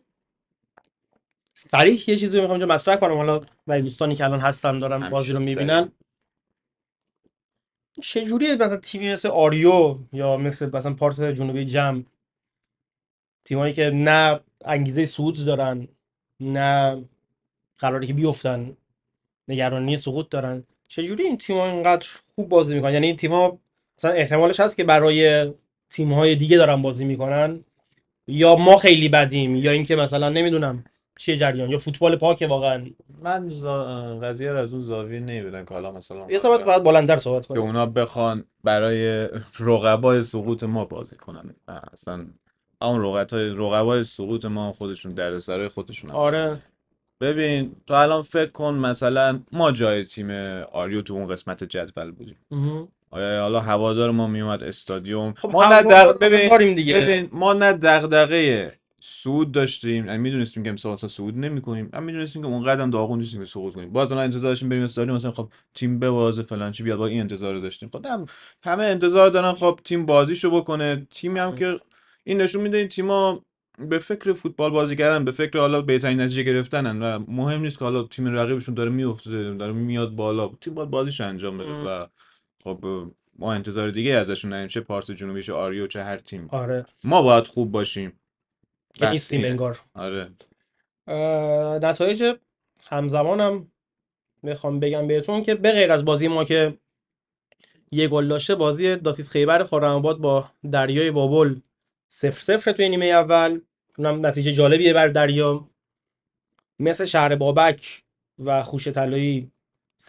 B: صریح یه چیزی رو میخوام اینجا مطرح کنم، حالا و دوستانی که الان هستن دارن بازی رو میبینن، چجوریه مثلا تیمی مثل آریو یا مثلا پارس جنوبی جم، تیمایی که نه انگیزه صعود دارن نه قراره که بیفتن، نگرانی سقوط دارن، چجوری این تیم‌ها اینقدر خوب بازی میکنن؟ یعنی این تیم‌ها مثلا احتمالش هست که برای تیم‌های دیگه دارن بازی میکنن، یا ما خیلی بدیم، یا اینکه مثلا نمیدونم چیه جریان، یا فوتبال پاکه واقعا.
A: من قضیه رو از اون زاویه نمیبینم که حالا مثلا
B: یه ثابت باید بلندتر صحبت
A: که
B: کنیم.
A: اونا بخوان برای رقبای سقوط ما بازی کنن. اصلا اون رقبای سقوط ما خودشون دردسرای خودشون هم.
B: آره
A: ببین تو الان فکر کن مثلا ما جای تیم آریو تو اون قسمت جدول بودیم. آیا حالا هوادار ما میومد استادیوم،
B: خب
A: ما نه
B: داریم دیگه.
A: ببین ما نه دغدغه صعود داشتیم، یعنی میدونستیم که امسال صعود نمی‌کنیم، هم میدونستیم که اون قدم داغون نیستیم که صعود کنیم. باز الان انتظار داشتیم بریم استادیوم مثلا خب تیم ببازه فلان چی بیاد، با این انتظار رو داشتیم. خب همه انتظار دارن خب تیم بازیشو بکنه، تیمی هم که این نشون میده این تیم‌ها به فکر فوتبال بازی کردن، به فکر حالا بهترین نتیجه گرفتنن و مهم نیست که حالا تیم رقیبشون داره میفته داره میاد بالا، تیم باید بازیشو انجام بده. و خب ما انتظار دیگه ازشون نداریم، چه پارس جنوبی چه آریو چه هر تیم.
B: آره
A: ما باید خوب باشیم
B: که نیستیم انگار.
A: آره.
B: نتایج همزمانم میخوام بگم بهتون که به غیر از بازی ما که یه گل داشته، بازی داتیس خیبر خرم‌آباد با دریای بابل 0-0 توی نیمه اول، اونم نتیجه جالبیه بر دریا. مثل شهر بابک و خوشه طلایی 0-0.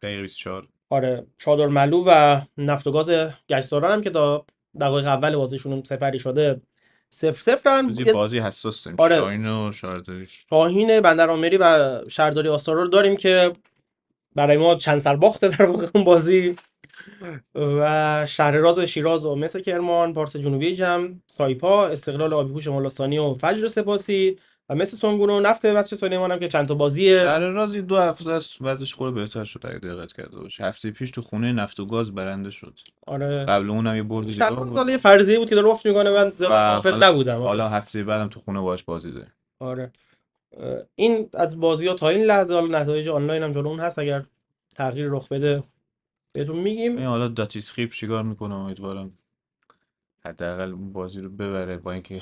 A: دقیقه 24
B: آره چادرملو و نفت و گاز گشتزاران هم که تا دقایق اول بازیشون سپری شده 0-0
A: روز یه بازی حساس داریم.
B: آره.
A: شاهین و شارداری.
B: شاهین بندرآمری و شهرداری آستارا رو داریم که برای ما چند سر باخته در واقع اون بازی و شهرراز شیراز و مس کرمان، پارس جنوبی جم، سایپا، استقلال آبی‌هوش مالستانی و فجر سپاسی و مس سنگون و نفت بچه سلیمان هم که چند تا بازی
A: رازی 2 هفته است وضعش خورده بهتر شد اگه دقت کرده باشه. هفته پیش تو خونه نفت و گاز برنده شد.
B: آره
A: قبل اونم یه برد دیگه
B: چند سال یه فرضیه بود که داره افت میکنه، من زیاد موافق نبودم.
A: حالا هفته بعدم تو خونه باش بازی داره.
B: آره این از بازی ها تا این لحظه، حالا نتایج آنلاین هم جلو اون هست، اگر تغییر رخ بده بهتون میگیم.
A: این حالا داتیس خیپ چیکار میکنه؟ امیدوارم حداقل اون بازی رو ببره، با اینکه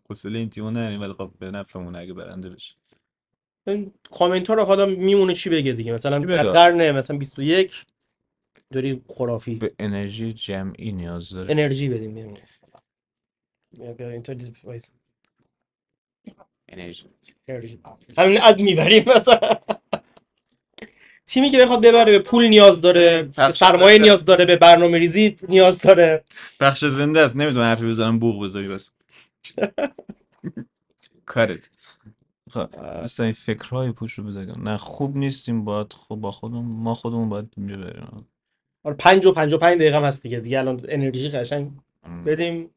A: حوصله این تیمو نداریم، ولی خب به نفعمون اگه برنده بشه.
B: این کامنت ها رو حالا میمونه چی بگه دیگه، مثلا
A: چی بگه؟
B: در قرن مثلا 21 داری خرافی
A: به انرژی جمعی نیاز داره.
B: انرژی بدیم ببینیم. بیا اینطوری وایس
A: انرژی.
B: همین اد میبریم مثلا. تیمی که بخواد ببره به پول نیاز داره، به سرمایه نیاز داره، به برنامه ریزی نیاز داره.
A: بخش زنده است، نمیتونم حرفی بزنم بوق بذاری بس. کارت. خب دوستان این فکرهای پوش رو بزنیم. نه خوب نیستیم، باید خب با خودمون، ما خودمون باید اینجا بریم.
B: آره 5 و 55 دقیقه هم هست دیگه الان انرژی قشنگ بدیم.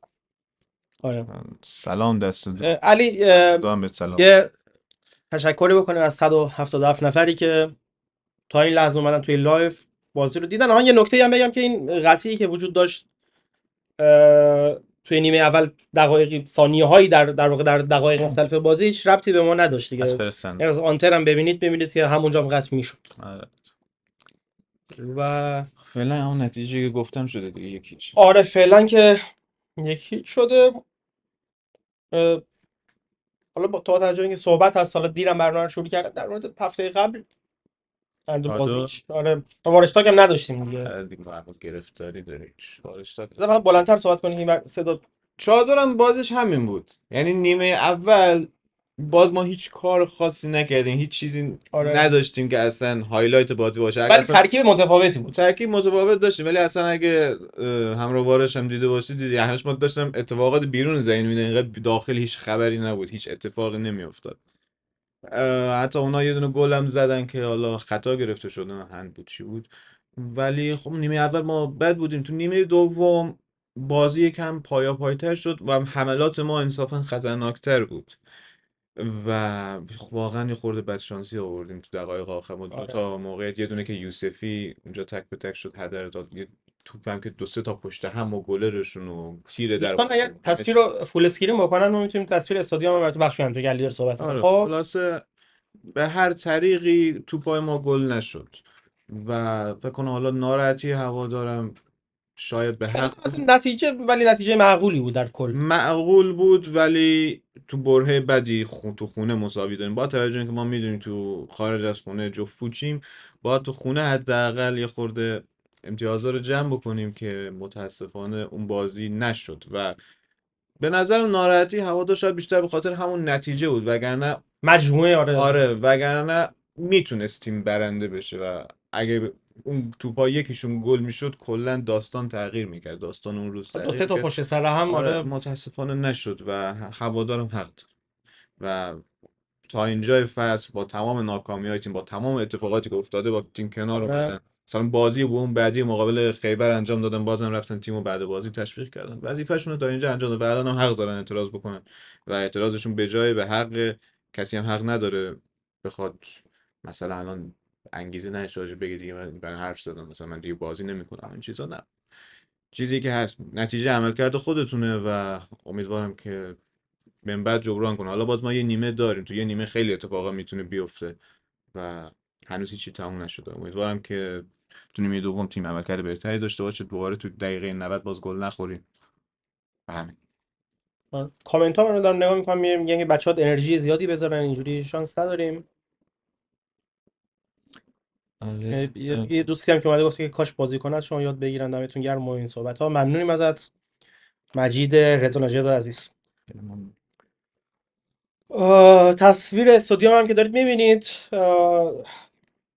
B: آره
A: سلام دست
B: علی
A: دام به سلام.
B: یه تشکری بکنیم از 177 نفری که تا این لحظه اومدن توی لایف بازی رو دیدن. یه نکته هم بگم که این قطعی که وجود داشت توی نیمه اول دقایقی ثانیه هایی در واقع در دقایق مختلف بازی هیچ ربطی به ما نداشت دیگه. از آنتر هم ببینید که همونجا هم قطع میشد. و
A: فعلا اون نتیجه که گفتم شده دیگه، یکیش.
B: آره فعلا که یکی شده. حالا با توجه اینکه صحبت از سال دیرم برنامه رو شروع کردم در مورد هفته قبل بازیش، آره وارشتاک هم نداشتیم دیگه.
A: گرفتاری داریم وارشتاک.
B: فقط بلندتر صحبت کنیم این صدا.
A: چادرم بازش همین بود، یعنی نیمه اول باز ما هیچ کار خاصی نکردیم، هیچ چیزی نداشتیم که اصلا هایلایت بازی باشه.
B: ولی ترکیب متفاوتی بود.
A: ترکیب متفاوت داشتیم، ولی اصلا اگه همراه وارش هم دیده باشید دیدی همش ما داشتم اتفاقات بیرون زمین می‌دیدیم، اینقدر داخل هیچ خبری نبود، هیچ اتفاقی نمیافتاد. حتی اونا یه دونه گل هم زدن که حالا خطا گرفته شد، هند بود چی بود، ولی خب نیمه اول ما بد بودیم. تو نیمه دوم بازی یکم پایتر شد و حملات ما انصافا خطرناکتر بود و واقعا یه خورده بدشانسی آوردیم تو دقایق آخر. ما دو تا موقعیت، یه دونه که یوسفی اونجا تک به تک شد هدر داد، یه توپ هم که 2-3 تا پشت هم و گلرشون و تیر در
B: اگر تصویر رو فول اسکرین بکنن ما میتونیم تصویر استادیوم رو براتون بخشیم تو گلیدر صحبت کنیم.
A: خب خلاصه به هر طریقی توپای ما گل نشد و فکر کنم حالا ناراحتی هوادارم شاید به حق
B: نتیجه، ولی نتیجه معقولی بود در کل.
A: معقول بود، ولی تو برهه بدی تو خونه مساوی داریم. با توجه اینکه ما میدونیم تو خارج از خونه جفت پوچیم، با تو خونه حداقل یه خورده امتیازا رو جمع بکنیم که متاسفانه اون بازی نشد و به نظرم ناراحتی هوادار شاید بیشتر به خاطر همون نتیجه بود، وگرنه
B: مجموعه
A: آره وگرنه میتونستیم برنده بشه و اگه اون توپا یکیشون گل میشد کلا داستان تغییر میکرد، داستان اون روز تغییر
B: میکرد. تا پشت سر هم
A: متاسفانه نشد و هوادارم حق داره و تا اینجای فصل با تمام ناکامی‌های تیم، با تمام اتفاقاتی که افتاده، با تیم کنار اومدن، مثلا بازی و اون بعدی مقابل خیبر انجام دادن، بازم رفتن تیمو بعد بازی تشویق کردن، وظیفه‌شون رو تا اینجا انجام دادن و الان هم حق دارن اعتراض بکنن و اعتراضشون به جای به حق. کسی هم حق نداره بخواد مثلا الان انگیزه نشه بگه دیگه من حرف زدم مثلا من دیگه بازی نمی‌کنم، این چیزا نه. چیزی که هست نتیجه عملکرد خودتونه و امیدوارم که من بعد جبران کنه. حالا باز ما یه نیمه داریم، تو یه نیمه خیلی اتفاقا میتونه بیفته و هنوز هیچی تموم نشده. امیدوارم که تو نیمه دوم تیم عملکرد بهتری داشته باشه، دوباره تو دقیقه 90 باز گل نخوریم. همین.
B: کامنت ها رو دارم نگاه میکنم، میگن که بچه‌ها انرژی زیادی بذارن، اینجوری شانس نداریم. یه دوستی هم که اومده گفته که کاش بازی کنه شما یاد بگیرن. دمتون گرم و این صحبت ها. ممنونیم ازت مجید رضا نژاد عزیز. تصویر استادیوم هم که دارید میبینید.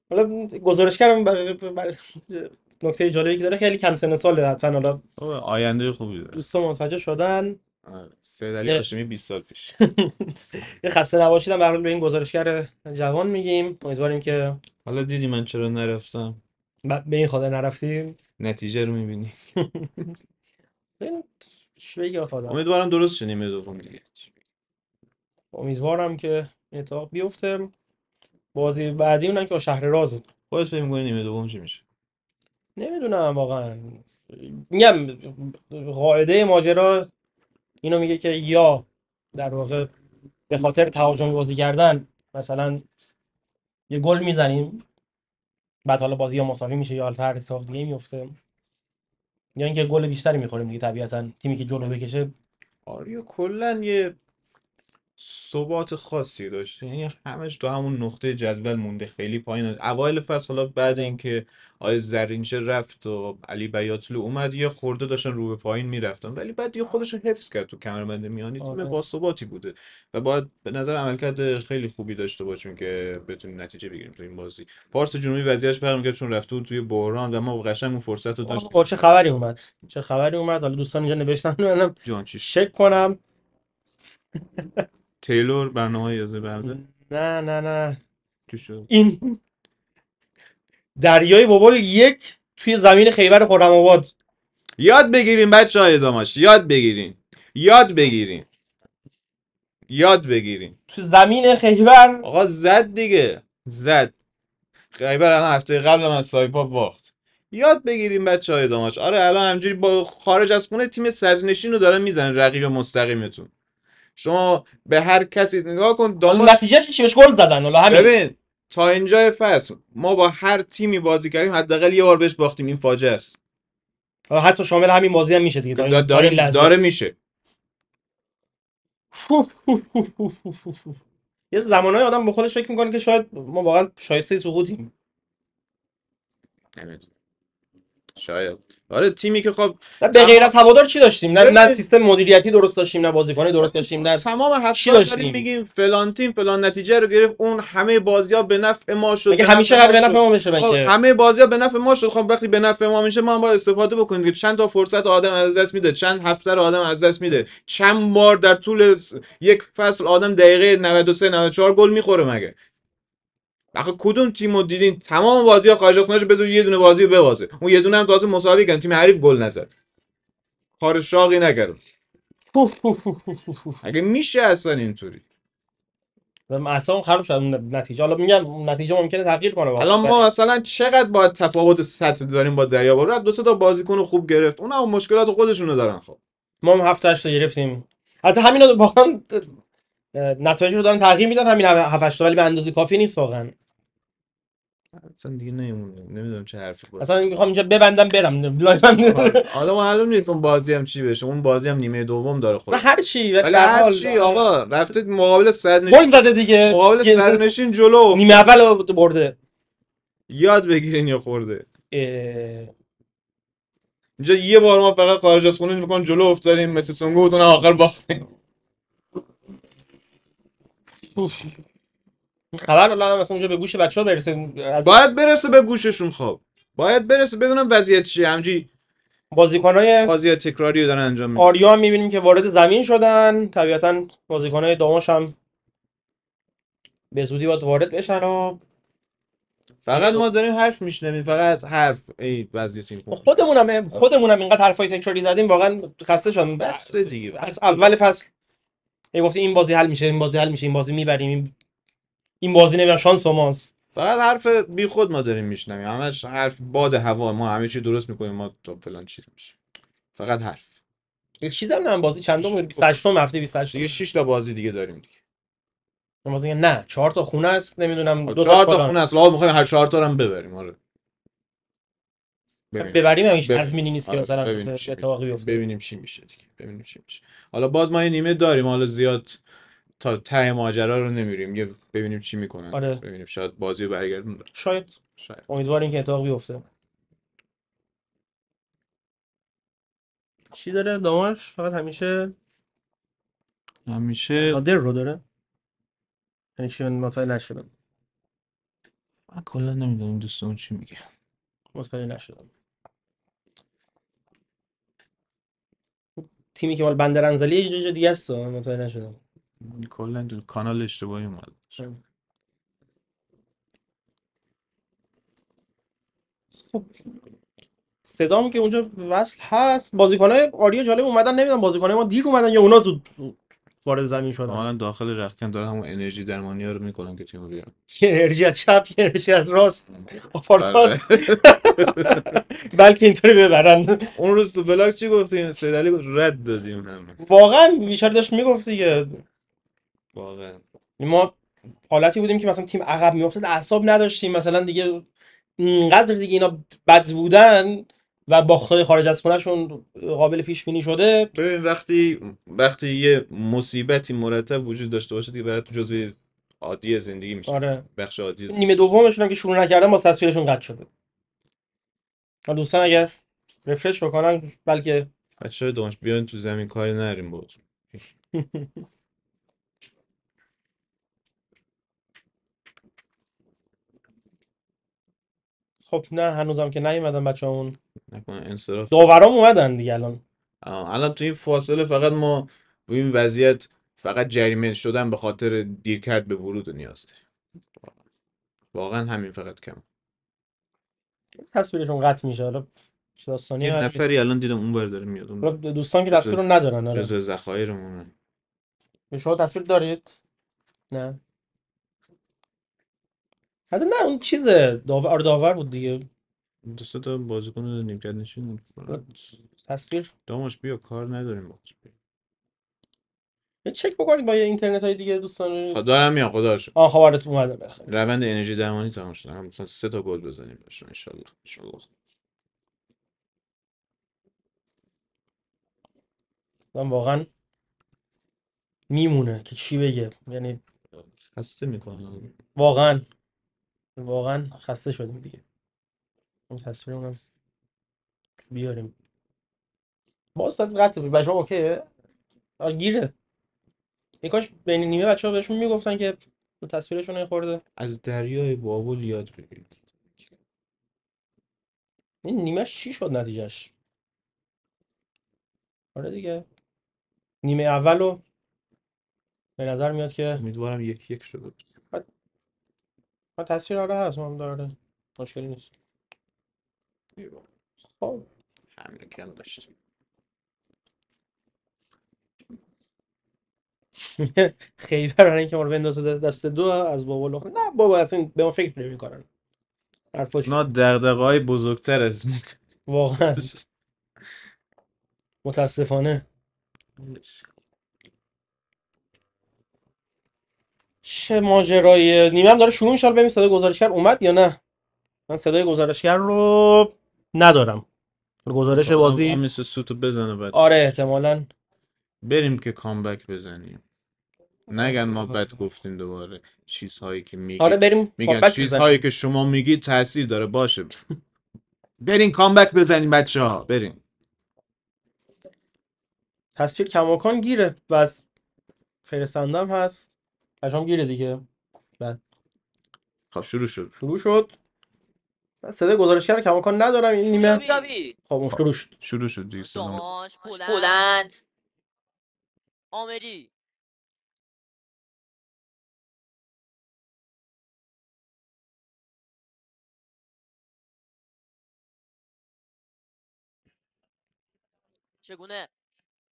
B: حالا گزارشگرم نکته جالبی که داره خیلی کم سن ساله، حتما حالا
A: آینده خوبی داره.
B: دوستان متوجه شدن.
A: سید علی
B: یه-
A: هاشمی 20 سال پیش.
B: یه خسته نباشیدم به هر حال به این گزارشگر جوان میگیم. امیدواریم که
A: حالا دیدی من چرا نرفتم؟
B: به این خاطر نرفتیم.
A: نتیجه رو میبینی.
B: این چی بگم خدا.
A: امیدوارم درست شه نیمه دوم دیگه.
B: امیدوارم که این اتفاق بیفته. بازی بعدی اونن که با شهر راز.
A: خودت فکر می‌کنی نیمه دوم چی میشه؟
B: نمیدونم واقعا. میگم قاعده ماجرا اینو میگه که یا در واقع به خاطر تهاجمی بازی کردن مثلا یه گل میزنیم، بعد حالا بازی یا مساوی میشه یا هر اتفاق دیگه میفته، یا اینکه گل بیشتری میخوریم دیگه. طبیعتا تیمی که جلو بکشه.
A: آریا کلا یه ثبات خاصی داشت، یعنی همش تو همون نقطه جدول مونده، خیلی پایین. اوایل فصل حالا بعد اینکه آیه زرینچه رفت و علی بیاتلو اومد یه خورده داشتن رو به پایین میرفتن، ولی بعد یه خودش رو حفظ کرد تو کمربند میانی، تیم
B: آره.
A: باثباتی بوده و باید به نظر عملکرد خیلی خوبی داشته باشیم که بتونیم نتیجه بگیریم تو این بازی. پارس جنوبی وضعیتش فرق می‌کرد چون رفته بود توی بحران و ما قشنگ اون فرصت رو داشتیم.
B: چه خبری اومد؟ چه خبری اومد؟ حالا دوستان اینجا نوشتن منم
A: جان چیش
B: چک کنم.
A: تیلور برنامه یازه برده
B: نه
A: چی شد؟
B: این دریای بابل یک توی زمین خیبر خرم‌آباد.
A: یاد بگیرین بچه‌های داماش، یاد بگیرین، یاد بگیرین، یاد بگیرین.
B: تو زمین خیبر.
A: آقا زد دیگه، زد. خیبر الان هفته قبل هم از سایپا باخت. یاد بگیرین بچه‌های داماش. آره الان همجوری با خارج از خونه تیم صدرنشین رو داره میزنه رقیب مستقیمتون. شما به هر کسی نگاه کن داماش.
B: نتیجه چی بهش گل زدن؟ حالا همین.
A: ببین تا اینجای فصل ما با هر تیمی بازی کردیم حداقل یه بار بهش باختیم، این فاجعه است.
B: حالا حتی شامل همین بازی هم میشه دیگه تا این لحظه.
A: داره میشه.
B: یه زمانهای آدم با خودش فکر میکنه که شاید ما واقعا شایسته سقوطیم.
A: شاید. آره تیمی که خب
B: نه به غیر از هوادار چی داشتیم؟ نه سیستم مدیریتی درست داشتیم، نه بازیکن درست داشتیم، نه
A: تمام
B: چی
A: هفته داریم
B: داشتیم؟
A: میگیم فلان تیم فلان نتیجه رو گرفت، اون همه بازی‌ها به نفع ما شد.
B: مگه همیشه قرار به نفع ما بشه؟
A: خب
B: مگه
A: همه بازی‌ها به نفع ما شد. خب وقتی به نفع ما میشه ما هم باید استفاده بکنیم که چند تا فرصت آدم از دست میده، چند هفته رو آدم از دست میده، چند بار در طول یک فصل آدم دقیقه 93 94 گل میخوره مگه؟ آخه کدوم تیمو دیدین تمام بازی‌ها خارج از خونه‌ش بذار یه دونه بازی رو ببازه، اون یه دونه هم تازه مساوی کردن، تیم حریف گل نزد، کار شاقی نکرد. اگه میشه اصلا اینطوری.
B: اصلا خراب شد اون نتیجه. حالا میگم اون نتیجه ممکنه تغییر کنه واقعا.
A: الان ما مثلا چقدر باید تفاوت سطح داریم با دریابا؟ رفت دو سه تا بازیکن خوب گرفت، اونها مشکلات خودشونو دارن. خب
B: ما هم 7 8 تا گرفتیم. حتی همینا واقعا نتایج رو دارن تغییر میدن، همین 7 8 تا، ولی به اندازه کافی نیست واقعا.
A: اصلا دیگه نمیدونم چه حرفی بود.
B: اصلا میخوام اینجا ببندم برم لایو.
A: حالا معلوم نیست اون بازی هم چی بشه، اون بازی هم نیمه دوم داره خود.
B: نه هر چی
A: ولی
B: در
A: هر
B: حال
A: چی آقا رفته مقابل صدرنشین،
B: گل زده دیگه.
A: مقابل صدرنشین جلو
B: نیمه اول برده.
A: یاد بگیرین یا خورده.
B: اه،
A: اینجا یه بار ما فقط خارج از خونه میگن جلو افتادیم مثل سونگوتون آخر باختیم.
B: اوف. این خبر الان مثلا اونجا به گوش بچه‌ها برسه. از
A: باید برسه به گوششون. خب باید برسه بدونم وضعیت چیه. همجی
B: بازیکن‌های
A: بازی تکراری رو دارن انجام میدن.
B: آریا هم می‌بینیم که وارد زمین شدن. طبیعتاً بازیکن‌های داماش هم به زودی باید وارد بشن و
A: فقط ما داریم حرف میشنویم، فقط حرف. ای وضعیت این خوب.
B: خودمونم اینقدر حرفای تکراری زدیم واقعا خسته شدم.
A: بس دیگه.
B: از اول فصل گفتیم این بازی حل میشه، این بازی حل میشه، این بازی میبریم، این بازی نمیدونم شانس با ماست.
A: فقط حرف بی خود ما داریم میشنویم، همش حرف باد هوا. ما همه چی درست میکنیم، ما تو فلان چیز میشه. فقط حرف.
B: یه چیزی هم نه بازی چندم 28 هفته 28
A: دیگه 6 تا بازی دیگه داریم دیگه.
B: بازی نه 4 تا خونه است، نمیدونم 2
A: 4
B: تا
A: تا خونه است. لا میخوایم هر 4 تا رو هم ببریم. آره
B: ببریم هم هیچ تضمینی نیست که
A: آره.
B: مثلا
A: ببینیم چی
B: اتفاقی بیفته.
A: ببینیم چی میشه دیگه. ببینیم چی میشه. حالا باز ما یه نیمه داریم، حالا زیاد تا ته ماجرا رو نمیریم، یه ببینیم چی میکنن.
B: آره.
A: ببینیم شاید بازی رو برگردون.
B: شاید امیدواریم که اتفاق بیفته. چی داره داماش؟ فقط همیشه قادر رو داره. یعنی چی؟ من متوجه نشدم.
A: من کلا نمیدونم دوستان چی میگه.
B: متوجه نشدم. تیمی که مال بندرانزلی یه جای دیگه است، من متوجه نشدم.
A: کلا تو کانال اشتباهی اومد.
B: خب صدام که اونجا وصل هست. بازیکنای آریا جالب اومدن، نمیدونم بازیکنای ما دیر اومدن یا اونا زود وارد زمین شدن.
A: حالا داخل رختکن داره همون انرژی درمانی ها رو میکنن که تیمو بیارن.
B: یه انرژی از چپ، یه انرژی از راست، آپارات.
A: آره.
B: بلکه اینطوری ببرن.
A: اون روز تو بلاگ چی گفتیم؟ سیدعلی گفت رد دادیم همه.
B: واقعا بیشتر داشت میگفت دیگه.
A: واقعا
B: ما حالتی بودیم که مثلا تیم عقب میافتاد اعصاب نداشتیم، مثلا دیگه اینقدر دیگه اینا بد بودن و باختای خارج از خونه‌شون قابل پیش بینی شده.
A: ببین وقتی یه مصیبتی مرتب وجود داشته باشه دیگه برای تو جزوی عادی زندگی میشه.
B: آره.
A: بخش عادی زندگی.
B: نیمه دومشون هم که شروع نکردن با تصویرشون قطع شده. دوستان اگر رفرش بکنن بلکه
A: بچه‌های دانش بیاین تو زمین کاری نریم بود.
B: خب نه هنوزم که نیومدن بچه‌مون.
A: نکنه انصراف.
B: داورام اومدن دیگه الان.
A: الان تو این فاصله فقط ما تو این وضعیت فقط جریمه شدن به خاطر دیر کرد به ورود نیاز داریم. واقعا همین فقط کم.
B: تصویرشون قطع میشه. حالا چه داستانی
A: یه
B: هست.
A: نفری الان دیدم اون بر داره میاد.
B: حالا دوستان که تصویر رو ندارن. آره.
A: جزو ذخایرمونه.
B: شما تصویر دارید؟ نه. حتی نه اون چیزه داور. آره داور بود دیگه.
A: دو سه تا بازیکن نیمکت نشین.
B: تصویر
A: داماش بیا کار نداریم باش.
B: یه چک بکنید با یه اینترنت های دیگه دوستان.
A: دارم میام خدا رو شکر.
B: خبرت اومده بالاخره.
A: روند انرژی درمانی تمام شد. هم مثلا 3 تا گل بزنیم باشه ان شاء الله.
B: من واقعا میمونه که چی بگه. یعنی
A: خسته میکنه.
B: واقعا خسته شدیم دیگه. اون تصویر اون بیاریم. باز تصویر قطع بود. بچه‌ها اوکیه؟ گیره. این کاش بین نیمه بچه‌ها بهشون میگفتن که تو تصویرشون نخورده.
A: از دریای بابل یاد بگیرید.
B: این نیمه‌ش چی شد نتیجهش؟ آره دیگه. نیمه اولو به نظر میاد که
A: امیدوارم 1-1 شده باشه.
B: تصویر آره هست. من داره مشکلی نیست. خب
A: همین کم داشتیم.
B: خیلی برای اینکه ما رو بندازه دست دو از بابا نه بابا اصلا به ما فکر نمی‌کنن. حرفاش
A: اونا دغدغه‌های بزرگتر از
B: واقعا متاسفانه. چه ماجرای نیمه هم داره شروع میشه. ببین صدای گزارشگر اومد یا نه. من صدای گزارشگر رو ندارم. گزارش بازی
A: مثل سوتو بزنه بعد.
B: آره احتمالاً
A: بریم که کامبک بزنیم. نگن ما بد گفتیم دوباره. چیزهایی که میگید.
B: آره بریم
A: میگن
B: کامبک
A: چیزهایی
B: بزنیم.
A: که شما میگید تاثیر داره باشه. بریم کامبک بزنیم بچه‌ها بریم.
B: تصویر کماکان گیره و از فرستندم هست. بچه‌ام گیره دیگه. بعد
A: خب شروع
B: شد. من صدای گزارشگر رو کماکان ندارم این نیمه.
C: شوری
B: خب اون شروع شد.
A: شروع شد دیگه سلام.
C: داماش بلند آمری چگونه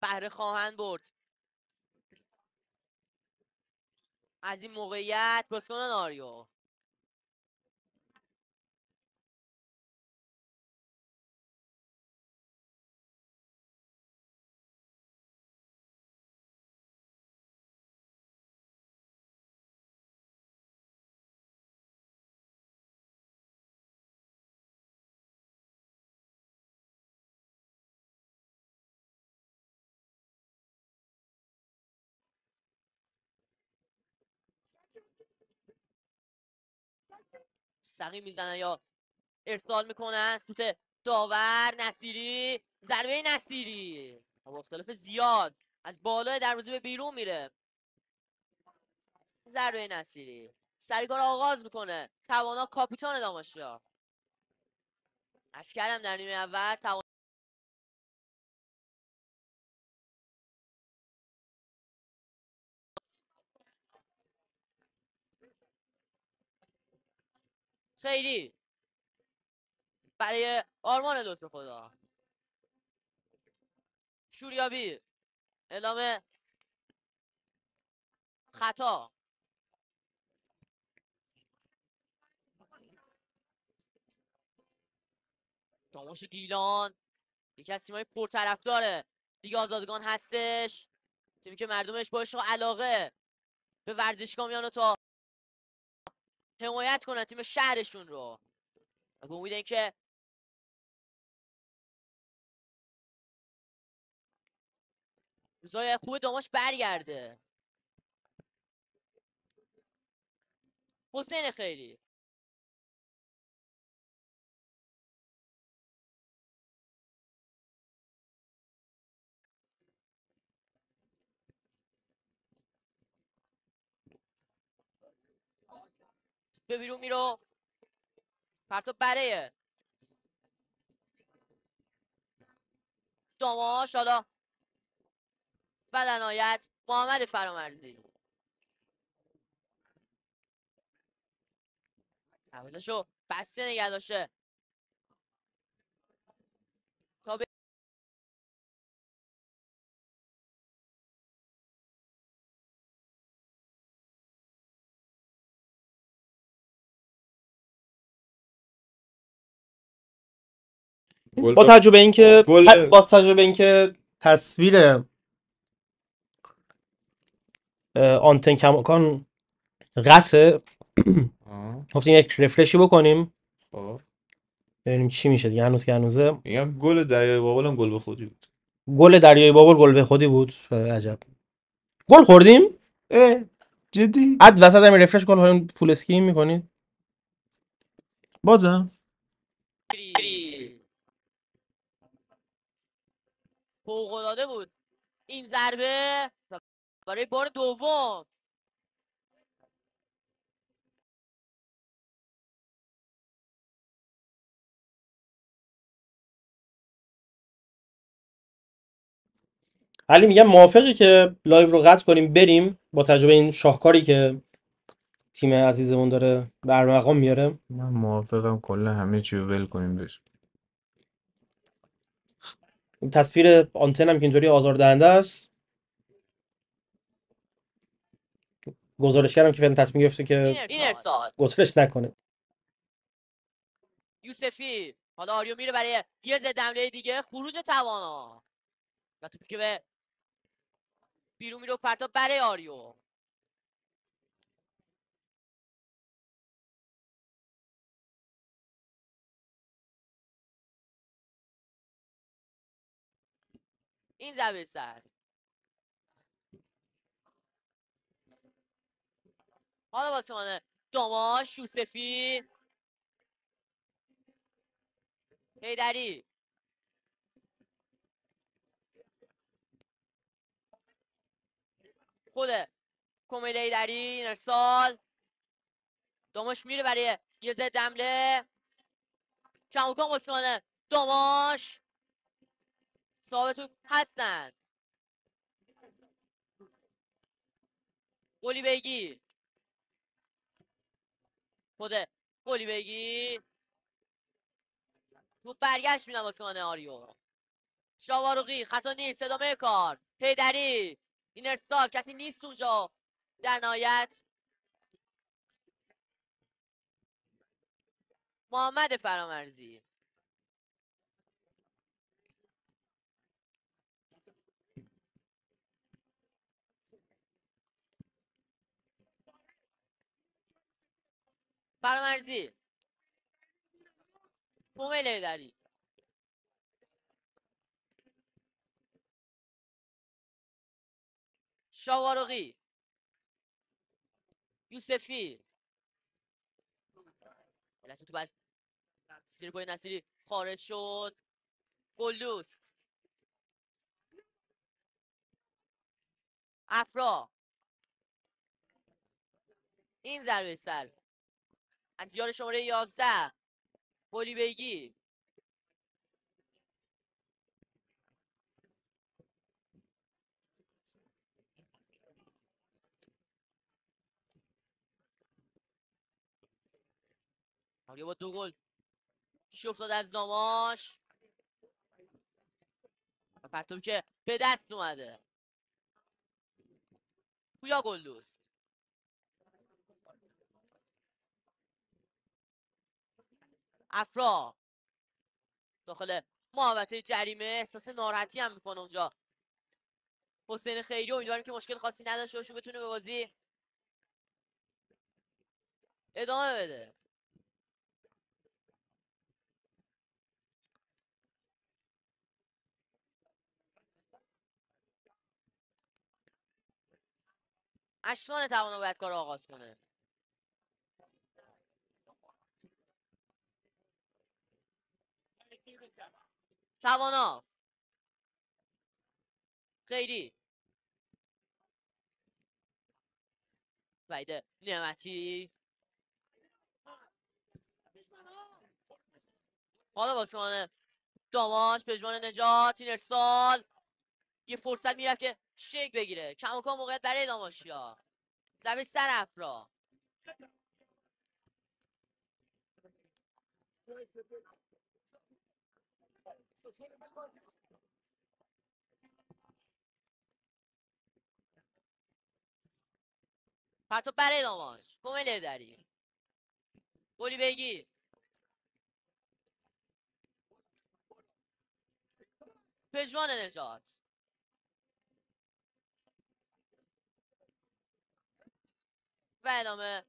C: بهره خواهند برد از این موقعیت؟ بازیکن آریو سقی میزنن یا ارسال میکنن. سوت داور نصیری، ضربه نصیری با اختلاف زیاد از بالای دروازه به بیرون میره. ضربه نصیری سری کار آغاز میکنه توانا کاپیتان داماشیا. عرض کردم در نیمه اول خیلی برای آرمان لطف خدا. شوریابی اعلام خطا. داموش گیلان یکی از تیم‌های پرطرفدار لیگ آزادگان هستش، تیمی که مردمش با عشق و علاقه به ورزشگاه میان و تا حمایت کنن تیم شهرشون رو، و به امید اینکه روزای خوب داماش برگرده. حسین خیری به بیرون میرو، پرتاب برای داماش، حالا و در نهایت محمد فرامرزی حواسشو بسته نگه داشته تا
A: گل
B: با توجه به اینکه
A: گل-
B: با توجه به اینکه تصویر آنتن کماکان قطعه،
A: آه،
B: گفتیم یک رفرشی بکنیم
A: خب
B: ببینیم چی میشه دیگه. هنوز که هنوزه.
A: میگم گل دریای بابل هم گل به خودی بود.
B: گل دریای بابل گل به خودی بود. عجب گل خوردیم.
A: جدی
B: اد وسط همین رفرش گل های فول اسکرین میکنید.
A: بازم
C: فوق‌العاده بود این ضربه برای بار دوم.
B: علی میگم موافقی که لایو رو قطع کنیم بریم با توجه به این شاهکاری که تیم عزیزمون داره برمقام میاره.
A: من موافقم کلا همه چی رو ول کنیم بشه.
B: این تصویر آنتن هم که اینطوری آزاردهنده است. گزارشگرم که فعلا تصمیم گرفته که
C: این ارسال
B: گزارش نکنه.
C: یوسفی، حالا آریو میره برای یه ضد حمله دیگه، خروج توانا و توپی که به بیرون میره و پرتاب برای آریو. این ضربه سر حالا واسه داماش، یوسفی، هیدری، خود کمیل هیدری، این ارسال. داماش میره برای یه ضد حمله، کماکان واسه داماش، ثابت توپ هستن. گلی بگی خود گلی بگی توپ برگشت میدن واسه آریو. شاواروقی خطا نیست، ادامه کار. هیدری، این ارسال کسی نیست اونجا. در نهایت محمد فرامرزی. فرامرزی، کومل هیدری، شاواروقی، یوسفی، لحظه تو از زیر پای نصیری خارج شد. گلدوست، افرا، این ضربه سر از یار شماره 11 گلی بگی. آریا با 2 گل پیش افتاد از داماش و پرتوبی که به دست اومده. پویا گلدوست افرا داخل محوطه جریمه احساس ناراحتی هم میکنه اونجا حسین خیری. امیدواریم که مشکل خاصی نداشته باشه بتونه به بازی ادامه بده. اشکان توانا باید کار آغاز کنه. توانا خیری وحید نعمتی حالا بازیکن داماش پژمان نجات این ارسال یه فرصت میرفت که شیک بگیره. کماکان موقعیت برای داماشیا زمین سر افرا پرتو برای داماش کومل دری گلی بگیر پژمان نجات و ادامه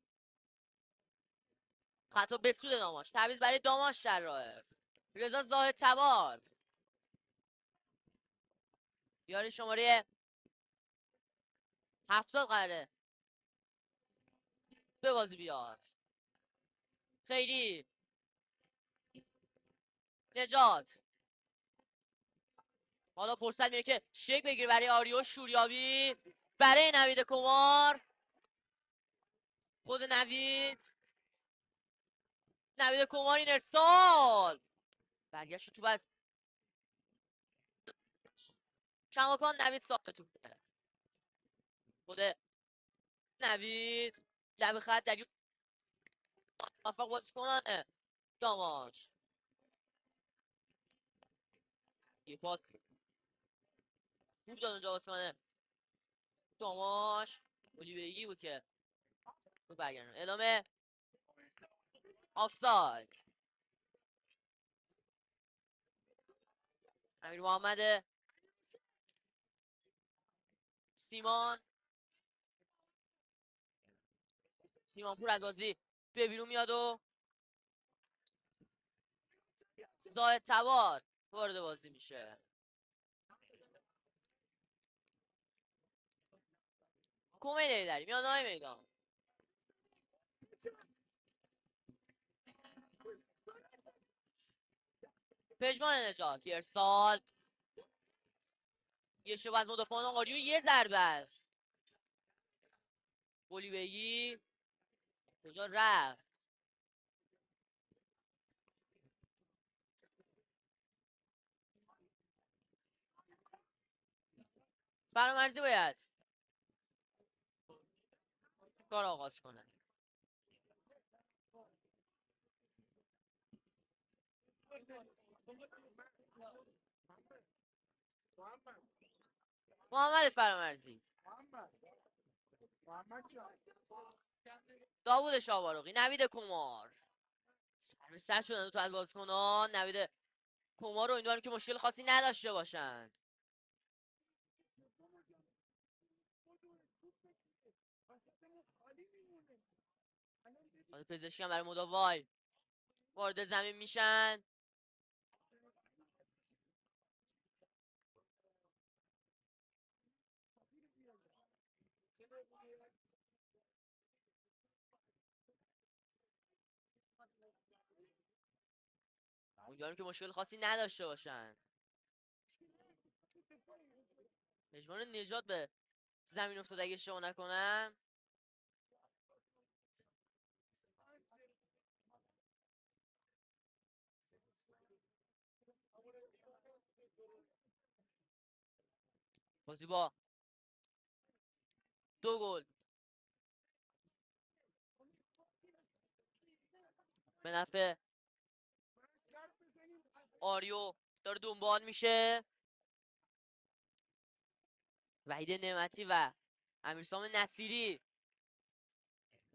C: خطا به سود داماش. تعویض برای داماش در راه رضا زاهد تبار یاری شماره 70 قراره به بازی بیاد. خیری نجات حالا فرصت میره که شیک بگیره برای آریو شوریابی برای نوید کمار. خود نوید کمار این ارسال برگشت تو از کماکان نوید ثابت توپه. خود نوید لب خط در موفق بازی کنن داماش یه پاس خوب داد اونجا بازیکن داماش اولیویگی بود که خوب برگردن. ادامه آفساید امیر محمد سیمان پور از بازی به بیرون میاد و زاهد تبار وارد بازی میشه. کومل داری میاد نای میدان پژمان نجات ارسال یه شب از مدافعان آریو یه ضربه است. گلی بگی کجا رفت فرامرزی باید کار آغاز کنه. محمد فرامرزی داوود شاواروقی نوید کمار سر به سر شدن تو از بازیکنان. نوید کمار رو امیدوارم که مشکل خاصی نداشته باشن. پزشکی هم برای مداوای وارد زمین میشن. امیدوارم که مشکل خاصی نداشته باشن. پژمان نجات به زمین افتاد اگه اشتباه نکنم. بازی با 2 گل به نفع آریو داره دنبال میشه. وحید نعمتی و امیرسام نصیری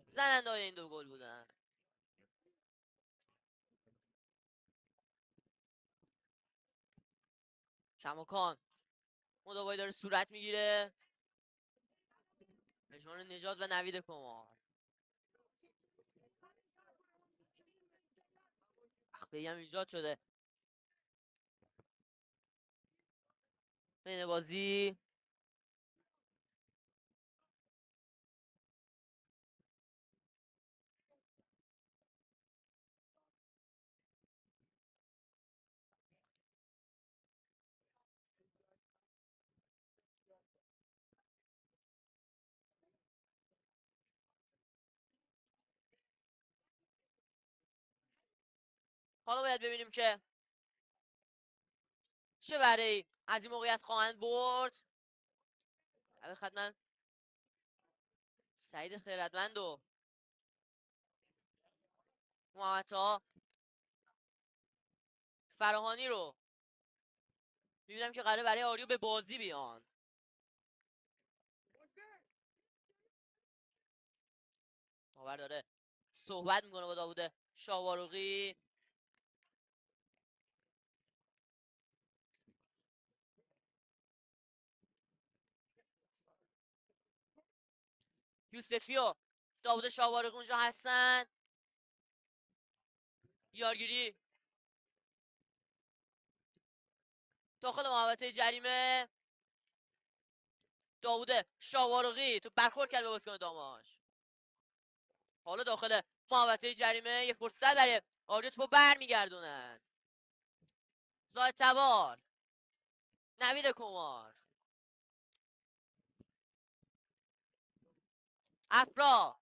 C: زننده های این دو گل بودن. کماکان مداوایی داره صورت میگیره. پژمان نجات و نوید کمار. اخبهی هم ایجاد شده بین بازی. حالا باید ببینیم که چه بهره‌ای از این موقعیت خواهند برد. به خدمت سعید خیرتمند و محمد فراهانی رو میبینم که قراره برای آریو به بازی بیان. داور داره صحبت میکنه با داوود شاواروقی. یوسفی و داوود شاواروقی اونجا هستن. یارگیری داخل محوطه جریمه. داوود شاواروقی تو برخورد کرد به بازیکن داماش. حالا داخل محوطه جریمه یه فرصت برای آریو توپو برمیگردونن. زاهد تبار، نوید کمار، افرا،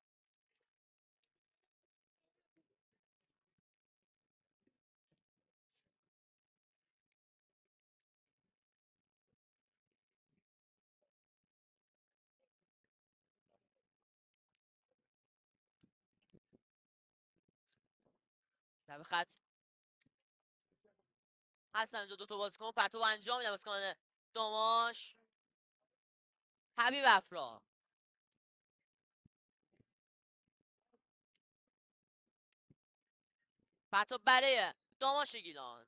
C: لب خط هستن اینجا دوتا بازیکن. پرتو انجام میدن بازیکن داماش. حبیب افرا، پرتو برای داماش گیلان.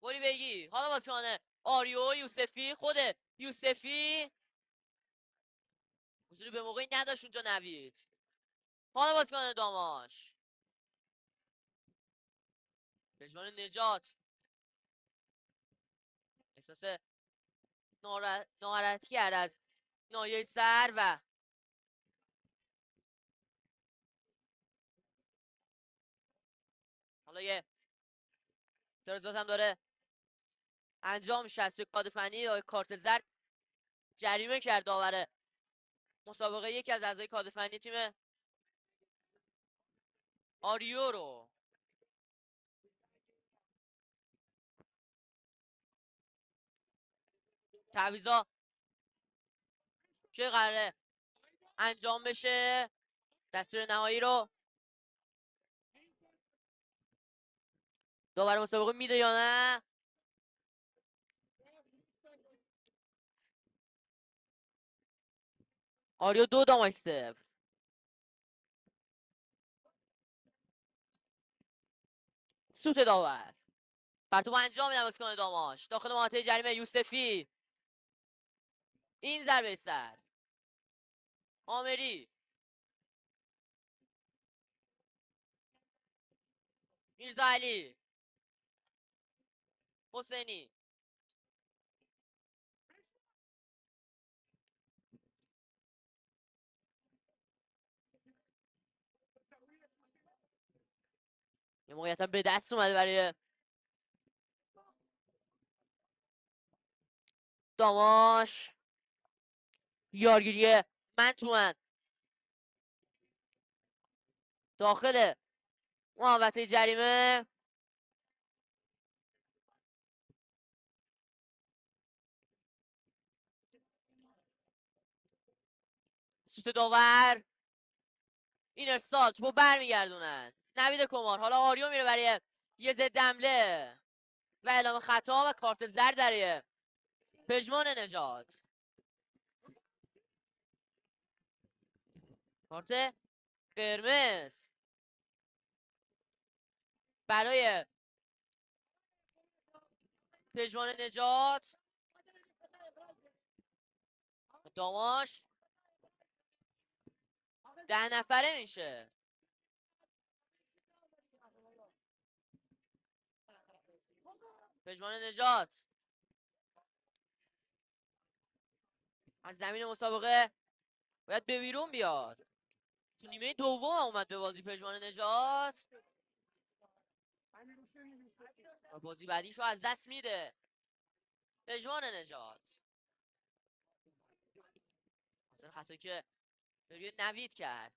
C: گلی بگی حالا بازیکن آریو یوسفی. خود یوسفی حضوری به موقعی نداشت اونجا نوید. حالا بازیکن داماش پژمان نجات احساس ناراحتی کرد از ناحیه سر و حالا یه اعتراضات هم داره انجام میشه از سوی کادر فنی یا کارت زرد جریمه کرد داور مسابقه یکی از اعضای کادر فنی تیم آریو رو. تعویضا که قراره انجام بشه دستور نهایی رو داور مسابقه میده یا نه. آریو 2 داماش 0. سوت داور پرتو انجام میدن بازیکن داماش داخل محوطه جریمه. یوسفی این ضربه سر. آمری، میرزا علی، حسینی، یه موقعیت هم به دست اومده برای داماش. یارگیری من تو من داخل محوطه جریمه. سوت داور. این ارسال توپو برمیگردونن. نوید کمار. حالا آریو میره برای یه ضد حمله و اعلام خطا و کارت زرد برای پژمان نجات. کارت قرمز برای پژمان نجات. داماش 10 نفره میشه. پژمان نجات از زمین مسابقه باید به بیرون بیاد. تو نیمه دوم اومد به بازی پژمان نجات. بازی بعدیشو از دست میده پژمان نجات. خاطر خطایی که روی نوید کرد.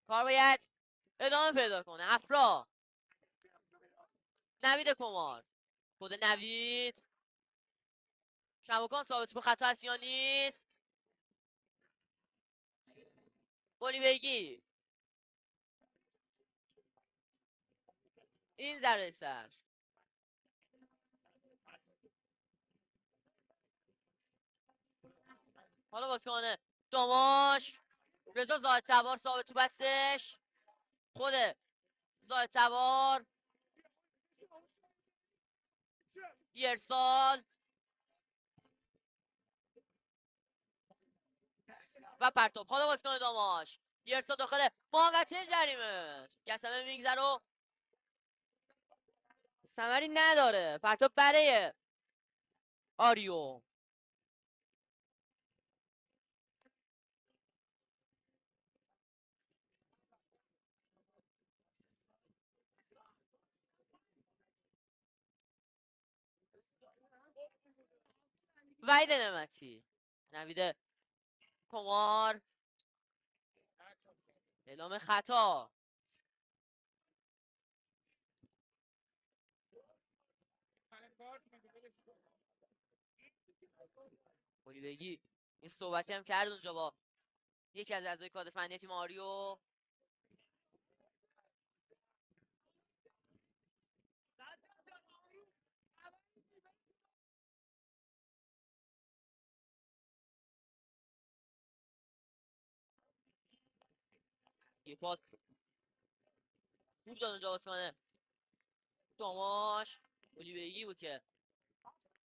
C: کار باید ادامه پیدا کنه. افرا. نوید کمار. خود نوید. شموکان ثابت به خطا هست یا نیست؟ گلی بگی. این ضربه سر. حالا بازیکن داماش. رضا زاهد تبار ثابت تو بستش. خود زاهد تبار. ارسال و پرتاب. حالا بازیکن داماش. ارسال داخل محوطه جریمه. کسمه میگذره و ثمری نداره. پرتاب برای آریو. وحید نعمتی. نوید کمار. اعلام خطا. گلی بگی. این صحبتی هم کرد اونجا با یکی از اعضای کادر فنی تیم آریو. یه پاس خوب داد اونجا بازیکن داماش. گلی بگی بود که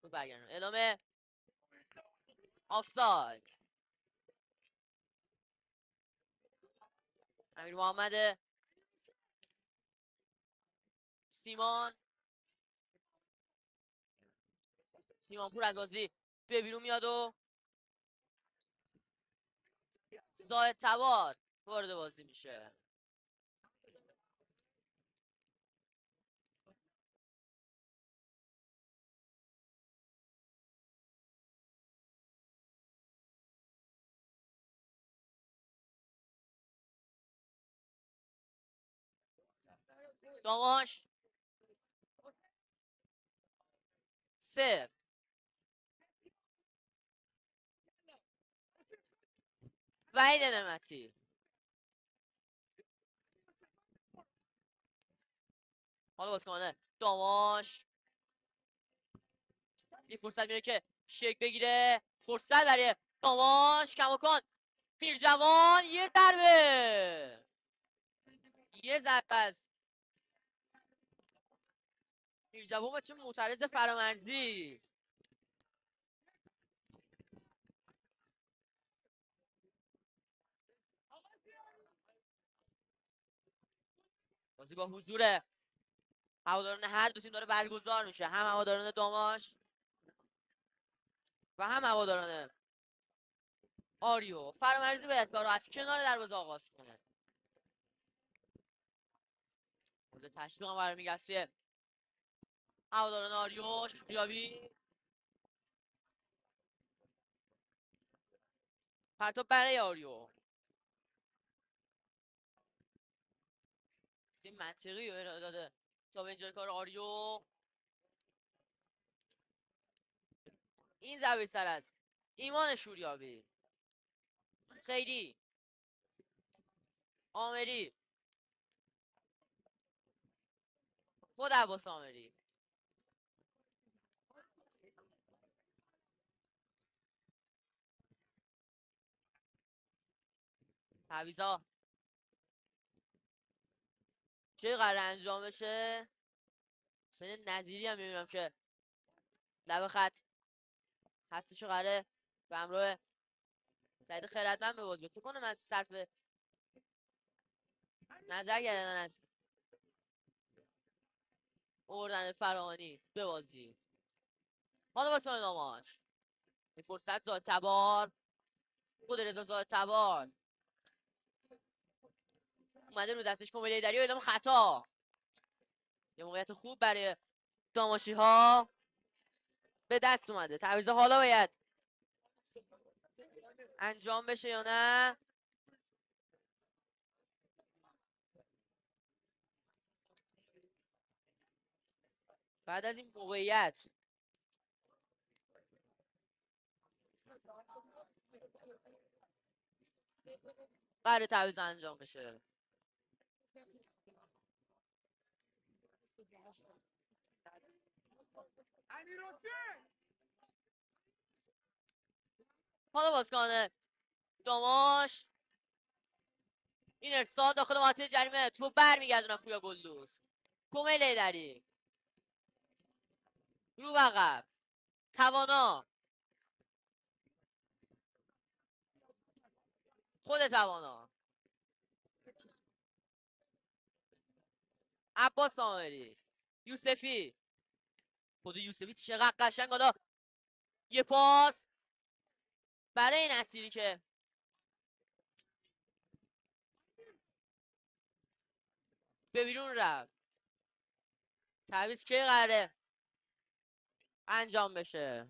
C: تو برگردون. اعلام آفساید. امیر محمد سیمان. سیمان پور از بازی به بیرون میاد و زاهد تبار وارد بازی میشه. داماش 0. وحید نعمتی. حالا بازیکن داماش یه فرصت میره که شک بگیره. فرصت برای داماش. کماکان پیرجوان. یه ضربه. یه ضربه از پیرجوان با چه معترض فرامرزی. بازی با حضور هواداران هر دو تیم داره برگزار میشه. هم هواداران داماش و هم هواداران آریو. فرامرزی باید کار رو از کنار دروازه آغاز کنه. مورد تشویق هم برمی گسته هواداران آریو. شوریابی پرتاب برای آریو. این منطقی رو ارائه داده تا به اینجای کار آریو. این ضربه سر از ایمان شوریابی. خیری آمری خود عباس آمری. تعویضا چه قراره انجام بشه؟ حسین نظیری هم میبینم که لب خط هستش و قراره به همراه سعید خیرتمند به بازی. فکر کنم از صرف نظر گردن از اوردن فراهانی به بازی. حالا واسه ناماش این فرصت زاد تبار. خود رضا زاد تبار اومده رو دستش کمیلی دری و اعلام خطا. یه موقعیت خوب برای داماشی ها به دست اومده. تعویض حالا باید انجام بشه یا نه؟ بعد از این موقعیت قرار تعویض انجام بشه. حالا بازیکن داماش این ارسال داخل منطقه جریمه توپ برمیگردونن پویا گلدوز. کمیل دری رو عقب توانا خود توانا عباس آمری یوسفی. خود یوسفی چقدر قشنگ. حالا یه پاس برای نصیری که به بیرون رفت. تعویض که قراره انجام بشه؟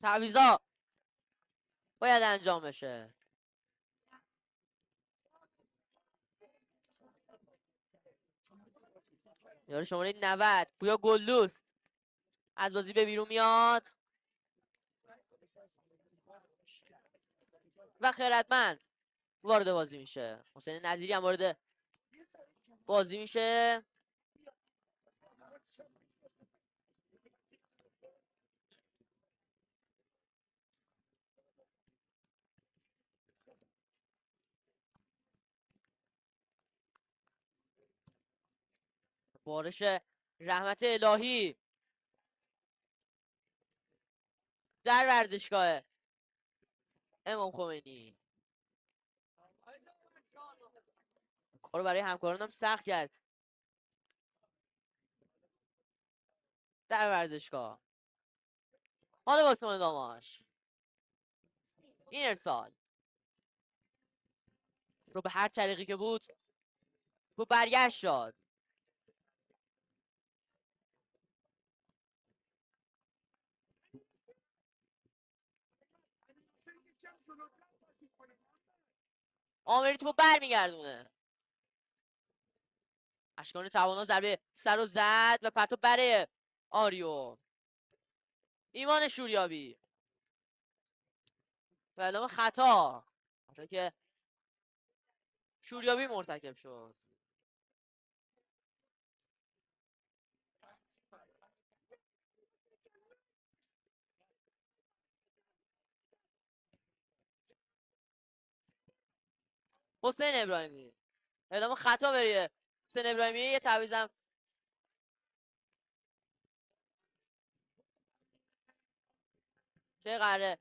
C: تعویضا باید انجام بشه. یاره شماره 90 پویا گلدوست از بازی به بیرون میاد و خیرتمند وارد بازی میشه. حسین نظیری هم وارد بازی میشه. بارش رحمت الهی در ورزشگاه امام خمینی. کارو برای همکارانم سخت کرد در ورزشگاه. حالا بازیکن داماش این ارسال رو به هر طریقی که بود رو برگشت شد. آمری تو برمیگردونه. اشکان توانا ضربه سر و زد و پرتو برای آریو. ایمان شوریابی و اعلام خطا که شوریابی مرتکب شد. حسین ابراهیمی اعلام خطا بریه. حسین ابراهیمی یه تعویضم که قراره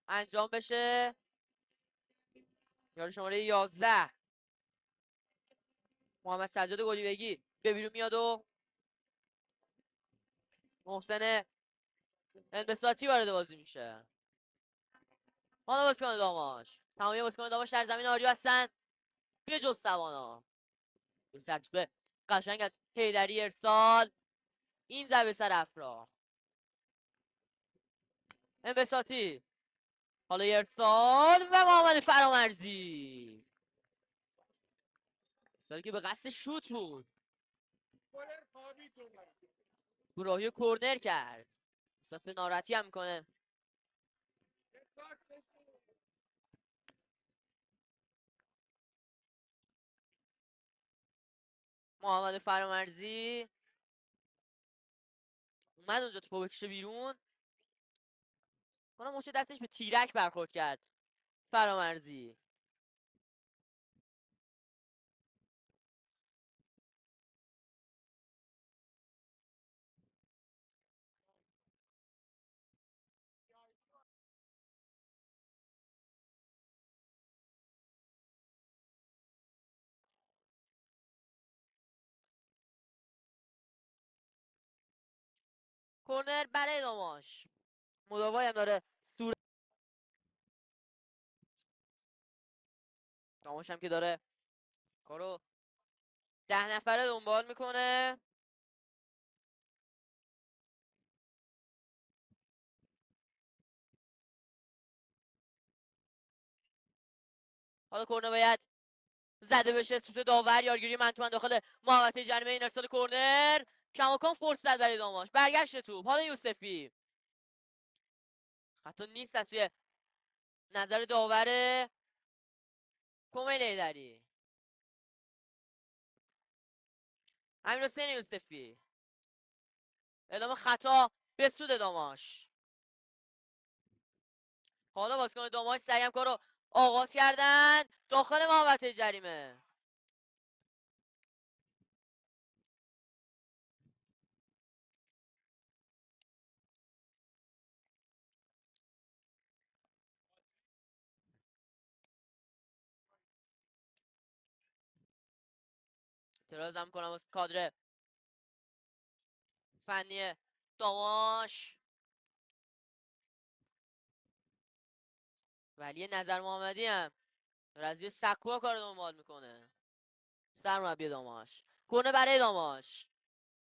C: انجام بشه. یارو شماره 11 محمد سجاد گلی بگی به بیرون میاد و محسن انبساطی وارد بازی میشه. حالا بازیکن داماش، تمامی بازیکن داماش در زمین آریو هستن به جز سوانا. به سرتوپه قشنگ از حیدری ارسال، این ضربه سر افرا انبساطی، حالا ارسال و محمد فرامرزی ارسالی که به قصد شوت بود، گراهی کورنر کرد، احساس ناراحتی هم میکنه. محمد فرامرزی اومد اونجا توپو بکشه بیرون، کنم مچ دستش به تیرک برخورد کرد فرامرزی. کورنر برای داماش، مداوای هم داره صورت داماش هم که داره کارو 10 نفره دنبال میکنه. حالا کورنر باید زده بشه، سوت داور، یارگیری من تو من داخل محوطه جریمه، این ارسال کورنر کماکان فرصت برای داماش، برگشت توپ، حالا یوسفی حتی نیست از توی نظر داور کمیل ایدری. امیر حسین یوسفی اعلام خطا به سود داماش. حالا بازیکن داماش سریع هم کارو آغاز کردن داخل محوطه جریمه. اعتراض هم کنم از کادر فنی داماش، ولی نظر محمدی هم رضی سکوها کار دنبال میکنه، سرمربی داماش. کنه برای داماش،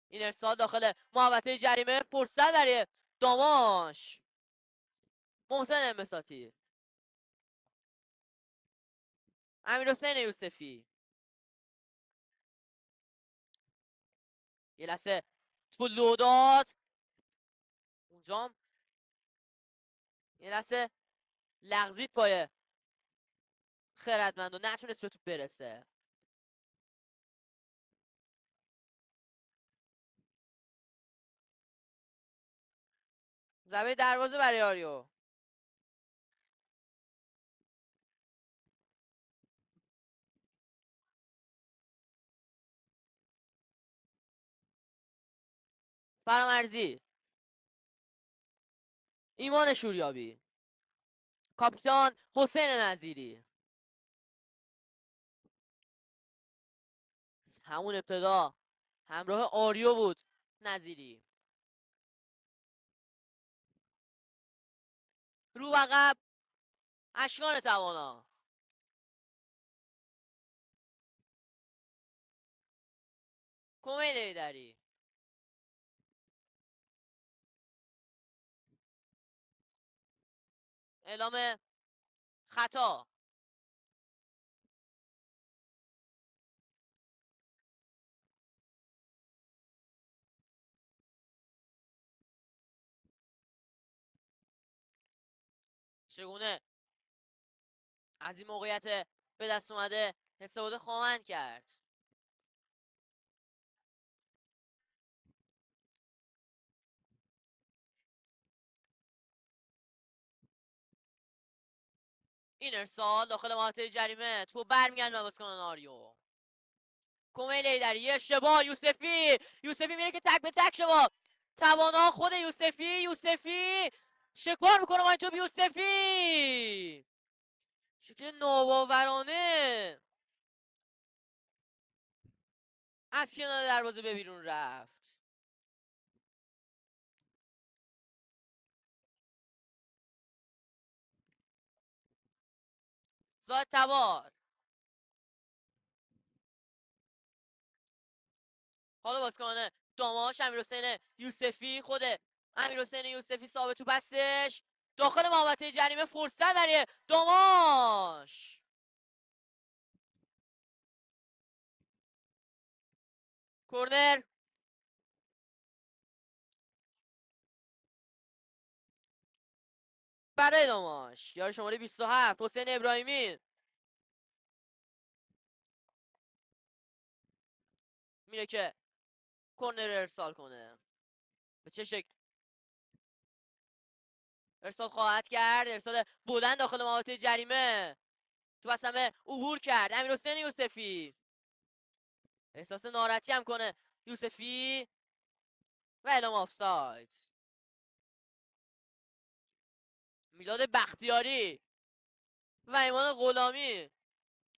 C: این ارسال داخل محوطه جریمه، فرصت برای داماش. محسن انبساطی، امیر حسین یوسفی یه لحظه تو لو داد اونجام، یه لحظه لغزید پای خردمند و نتونست به توپ برسه. ضربه دروازه برای آریو. فرامرزی، ایمان شوریابی، کاپیتان حسین نظیری همون ابتدا همراه آریو بود. نظیری رو عقب، اشکان توانا، کمیل ایدری اعلام خطا. چگونه از این موقعیت به دست اومده استفاده خواهند کرد. این ارسال داخل محوطه جریمه، تو برمیگردن به بازیکن آریو. کمیل ایدری اشتباه، یوسفی میره که تک به تک شما توانا خود یوسفی شکار میکنه با این توپ. یوسفی شکل ناباورانه از کنار دروازه به بیرون رفت. زاد تبار. حالا بازیکن داماش امیرحسین یوسفی، خود امیرحسین یوسفی ثابت تو بستش داخل محوطه جریمه، فرصت برای داماش. کورنر برای داماش. یار شماره 27 حسین ابراهیمی میره که کورنر ارسال کنه. به چه شکل ارسال خواهد کرد؟ ارسال بلند داخل محوطه جریمه، تو بسمه عبور کرد امیرحسین یوسفی. احساس ناراحتی هم کنه یوسفی و اعلام آفساید. میلاد بختیاری و ایمان غلامی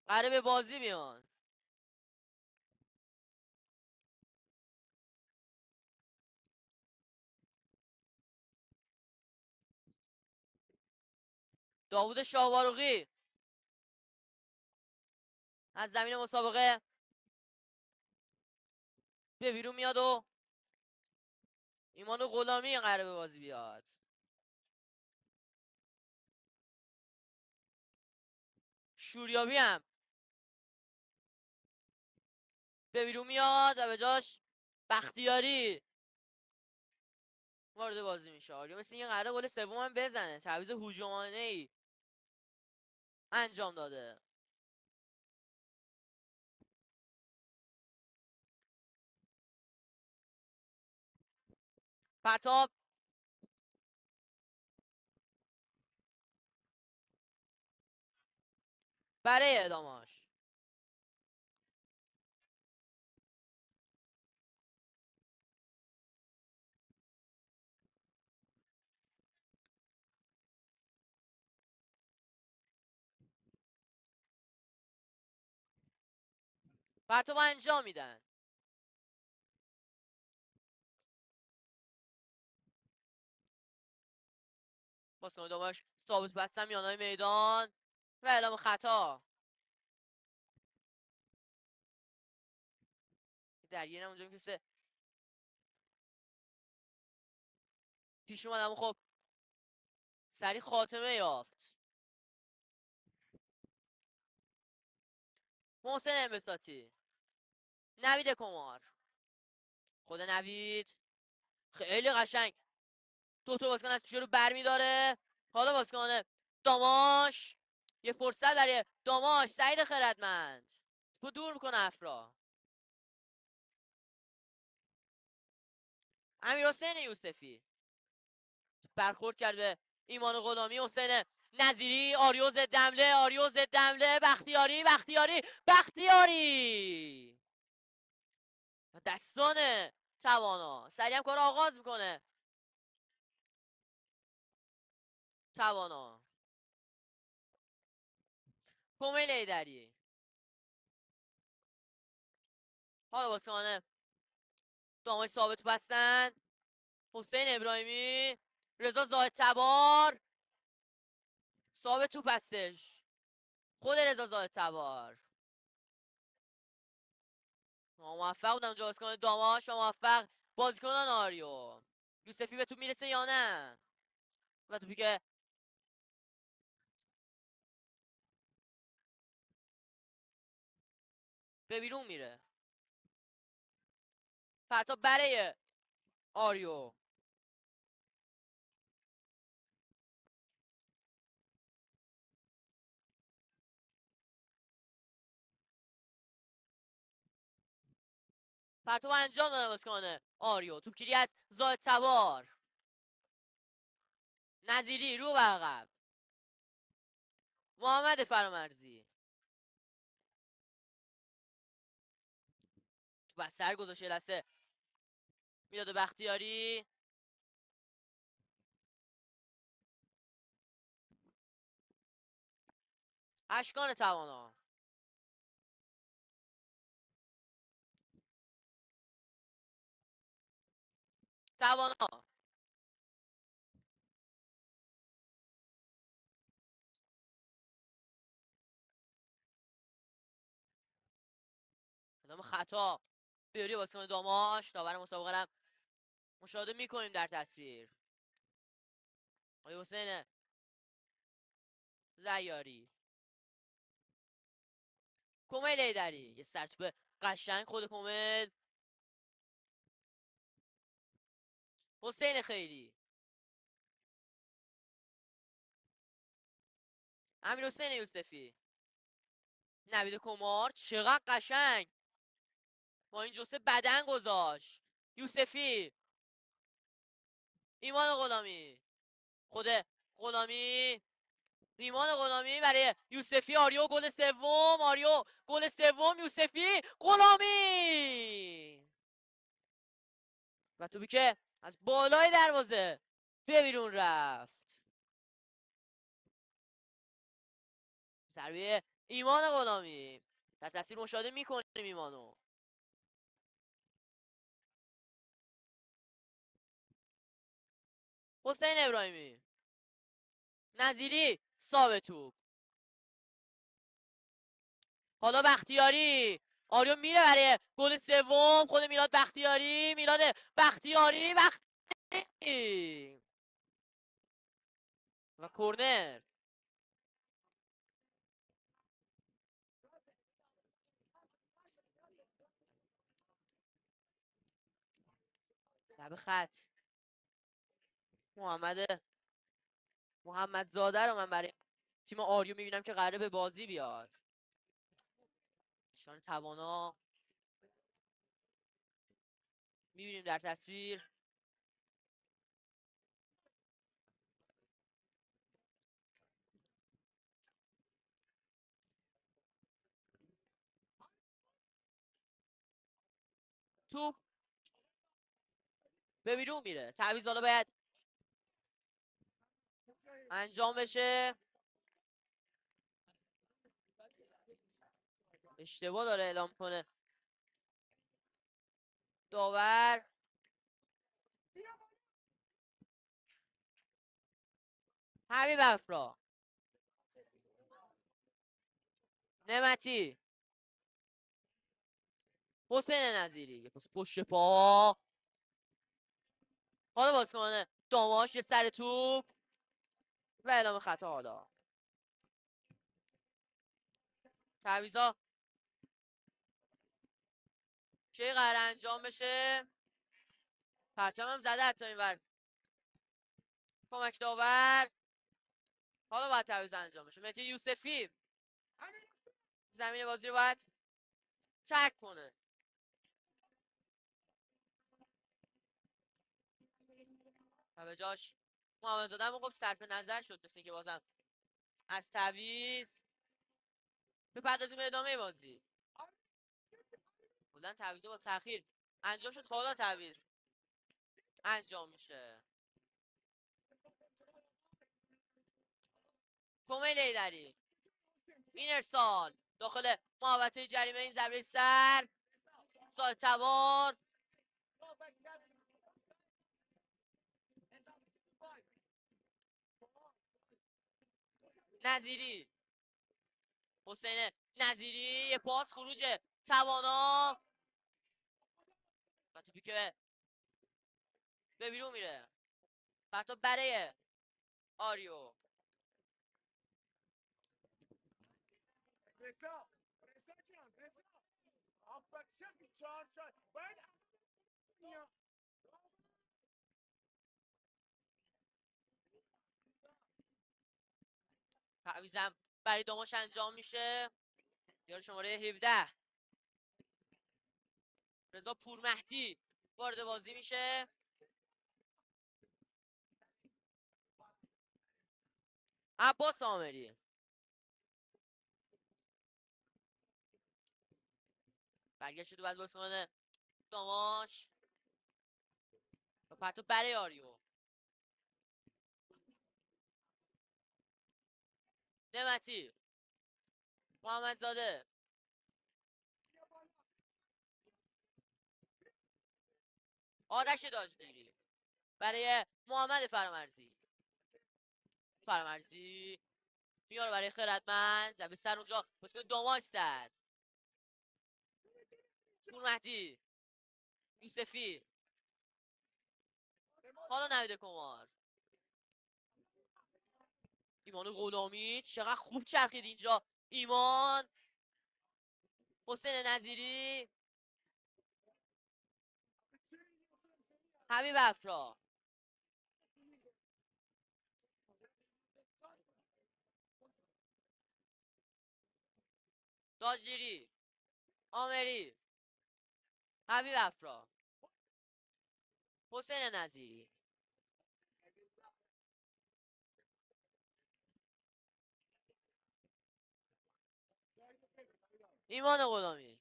C: قراره به بازی میان. داوود شاهوارقی از زمین مسابقه به بیرون میاد و ایمان غلامی قراره به بازی بیاد. شوریابی هم به بیرون میاد و به جاش بختیاری وارد بازی میشه. آریا مثل اینکه قراره گل سوم بزنه. تعویض هجومانه ای انجام داده. پرتاب برای اعداماش. پرتاب انجام میدن. بازیکن داماش ثابت بستن میانهای میدان و اعلام خطا. درگیر اونجا میکسه پیش اومد، اما خب سریع خاتمه یافت. محسن انبساطی، نوید کمار، خود نوید خیلی قشنگ دوتا بازیکن از پیش رو برمیداره. حالا بازیکن داماش، یه فرصت برای داماش. سعید خردمند تو دور میکنه افرا. امیرحسین یوسفی برخورد کرد به ایمان غلامی. حسین نظیری، آریوز دمله، آریوز دمله، بختیاری، بختیاری، بختیاری دستان توانا. سریع هم کار آغاز میکنه توانا. کومیل ایدری. حالا بازیکن داماش ثابت بستن. حسین ابراهیمی، رضا زاهد تبار ثابت توپ هستش. خود رضا زاهد تبار موفق بودن اونجا بازیکن داماش و موفق بازیکنان آریو. یوسفی به توپ میرسه یا نه؟ و توپی که به بیرون میره. پرتاب برای آریو. پرتاب انجام دادن بازیکن آریو. توپگیری از زاهد تبار. نظیری رو به عقب. محمد فرامرزی تو بستر گذاشته لسه میداد بختیاری. اشکان توانا توانا. اعلام خطا بیاری واسه داماش. داور مسابقه هم مشاهده میکنیم در تصویر. آقای حسین زیاری، کمیل ایدری، یه سرتوپ قشنگ خود کمیل. حسین خیری، امیر حسین یوسفی، نوید کمار، چقدر قشنگ با این جسه بدن گذاشت. یوسفی، ایمان غلامی، خود غلامی، ایمان غلامی برای یوسفی. آریو گل سوم، آریو گل سوم، یوسفی، غلامی و توپی که از بالای دروازه به بیرون رفت. ضربه ایمان غلامی در تصویر مشاهده میکنیم ایمانو. حسین ابراهیمی، نظیری، صاحب توپ. حالا بختیاری، آریو میره برای گل سوم. خود میلاد بختیاری، میلاد بختیاری و کرنر. لب خط محمد زاده رو من برای تیم آریو میبینم که قراره به بازی بیاد. نشان توانا میبینیم در تصویر. توپ به بیرون میره. تعویض حالا باید انجام بشه. اشتباه داره اعلام کنه داور. حبیب افرا، نعمتی، حسین نظیری، پشت پا. حالا بازیکن داماش یه سر توپ و اعلام خطا. حالا تعویضا کی قرار انجام بشه؟ پرچم هم زده حتی اینور کمک داور. حالا باید تعویض انجام بشه. مهدی یوسفی زمین بازی رو باید ترک کنه. و به جاش محمد زاده هم گفت صرف نظر شد. مثل که بازم از تعویض بپردازیم به ادامه بازی. کلا تعویض با تاخیر انجام شد. حالا تعویض انجام میشه. کمیل ایدری، این ارسال داخل محوطه جریمه. این ضربه سر سال توان. نظیری، حسین نظیری، یه پاس خروج توانا و توپی که به بیرون میره. پرتاب برای آریو. تعویضم برای داماش انجام میشه. یار شماره 17 رضا پورمهدی وارد بازی میشه. عباس آمری، برگشت تو از بازیکن داماش و پرتاب برای آریو. نعمتی، محمد زاده، آرش داجگیری، برای محمد فرامرزی. فرامرزی میاره برای خردمند، زمین سر اونجا بسیار داماج زد. پور مهدی، یوسفی، حالا نوید کمار، ایمان غلامی چقدر خوب چرخید اینجا. ایمان، حسین نظیری، حبیب افرا، تاجلیری، آمری، حبیب افرا، حسین نظیری، ایمان غلامی.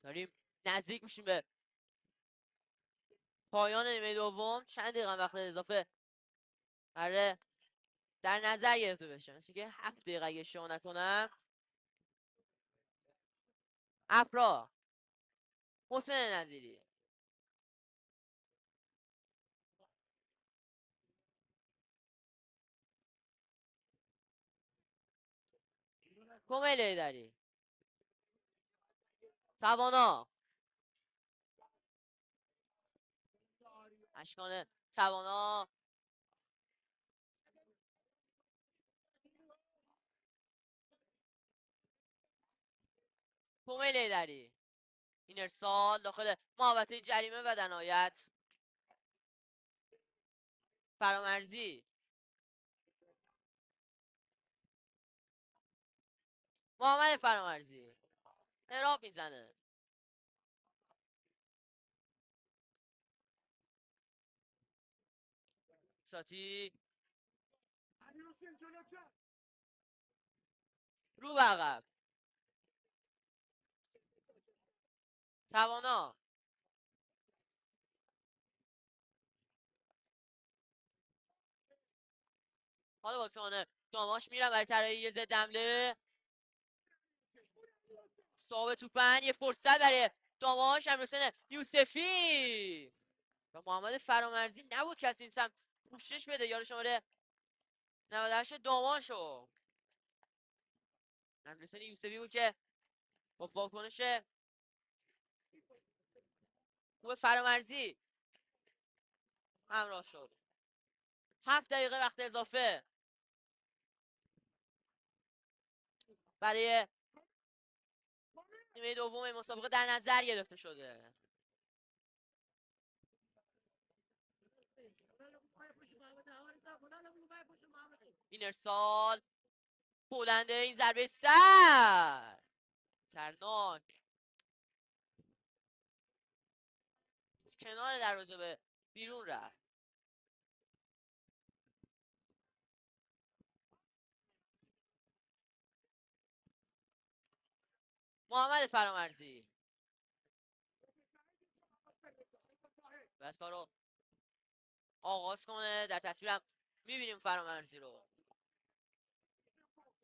C: داریم نزدیک میشیم به پایان نیمه دوم. چند دقیقه وقت اضافه قراره در نظر گرفته بشه، مثل که 7 دقیقه اگه اشتباه نکنم. افرا، حسین نظیری، کمیل ایدری، توانا، اشکان توانا، کمیل ایدری. این ارسال داخل محوطه جریمه و در نهایت فرامرزی. محمد فرامرزی تراب میزنه. ساتی رو به عقب. توانا، حالا واسه داماش میرم برای طراحی یه ضد حمله. صاحب توپن، یه فرصت برای داماش، امیرحسین یوسفی و محمد فرامرزی نبود کسی این سمت پوشش بده. یارو شماره 98 داماشو امیرحسین یوسفی بود که با واکنش خوب فرامرزی همراه شد. 7 دقیقه وقت اضافه برای نیمه دوم مسابقه در نظر گرفته شده. این ارسال بلنده، این ضربه سرناک کنار دروازه به بیرون رفت. محمد فرامرزی باید کار رو آغاز کنه. در تصویرم میبینیم فرامرزی رو.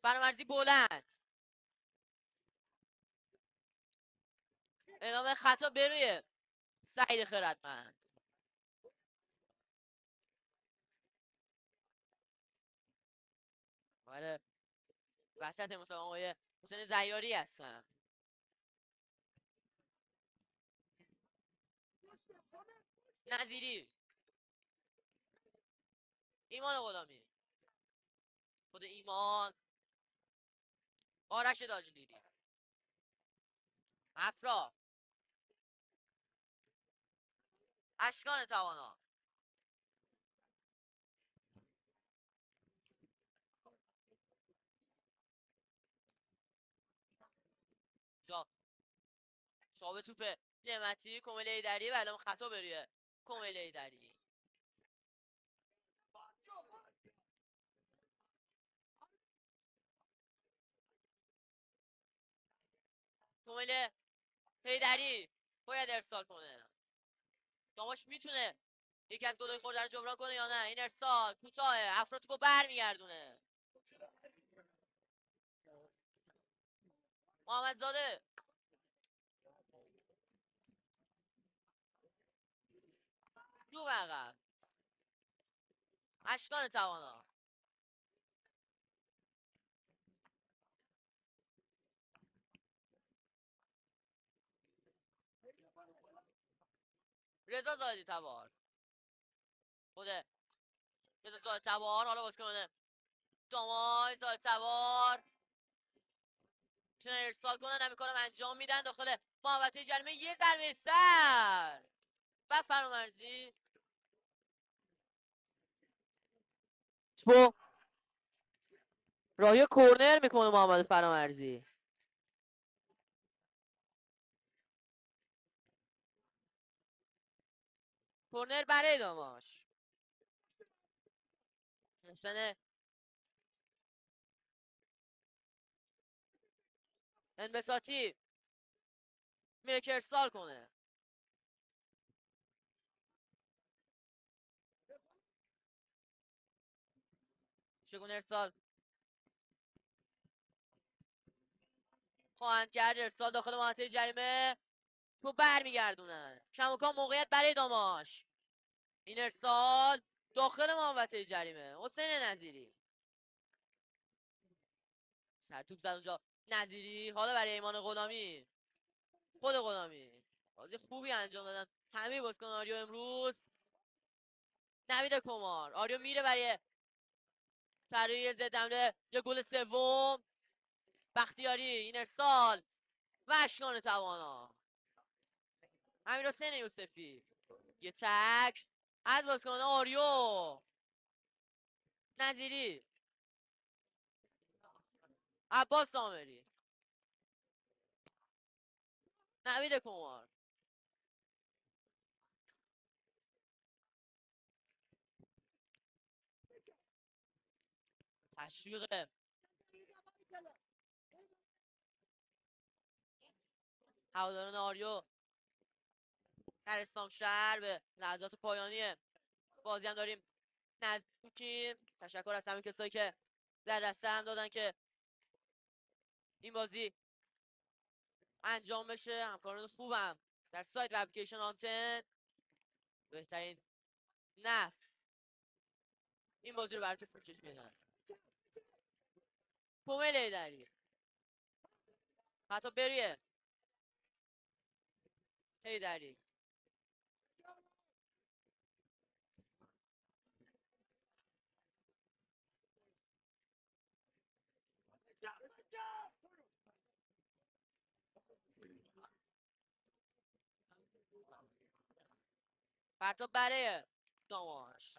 C: فرامرزی بلند، اعلام خطا بروی سعید خردمند. بله، وسط مسابقه آقای حسین زیاری هستن. نظیری، ایمان غلامی، خود ایمان، آرش داجلیری، افرا، اشکان توانا، جا صاحب توپ نعمتی، کمیل ایدری و اعلام خطا بروی کمیل ایدری. کمیل ایدری باید ارسال کنه. داماش میتونه یکی از گلای خورده رو جبران کنه یا نه. این ارسال کوتاه، افرا توپو برمیگردونه. محمدزاده دو عقب. اشکان توانا. رضا زاهدی تبار. خود رضا زاهدی تبار. حالا بازیکن دامای زاهدی تبار میتونن ارسال کنن. همین کارم انجام میدن داخل محوطه جریمه. یه ضربه سر و فرامرزی توپ راهی کورنر میکنه محمد فرامرزی. کورنر برای داماش. محسن انبساطی میره که ارسال کنه. چگونه ارسال خواهند کرد. ارسال داخل محوطه جریمه. تو برمیگردونن. کماکان موقعیت برای داماش. این ارسال داخل محوطه جریمه. حسین نظیری سرتوپ زد اونجا نظیری. حالا برای ایمان غلامی. خود غلامی بازی خوبی انجام دادن همه بازیکن آریو امروز. نوید کمار. آریو میره برای طراحی ضد حمله یه گل سوم. بختیاری این ارسال و اشکان توانا. امیر حسین یوسفی یه تک از بازیکن آریو. نظیری عباس سامری. نوید کمار تشویق هواداران آریو در اسلام شهر. به لحظات پایانی بازی هم داریم نزدیکیم. تشکر از همه کسایی که در دسته هم دادن که این بازی انجام بشه. همکاران خوبم در سایت و اپلیکیشن آنتن بهترین نه این بازی رو براتون فروکش میدن. کومل ایدری حتی بریه ایدری پرتاب برای داماش.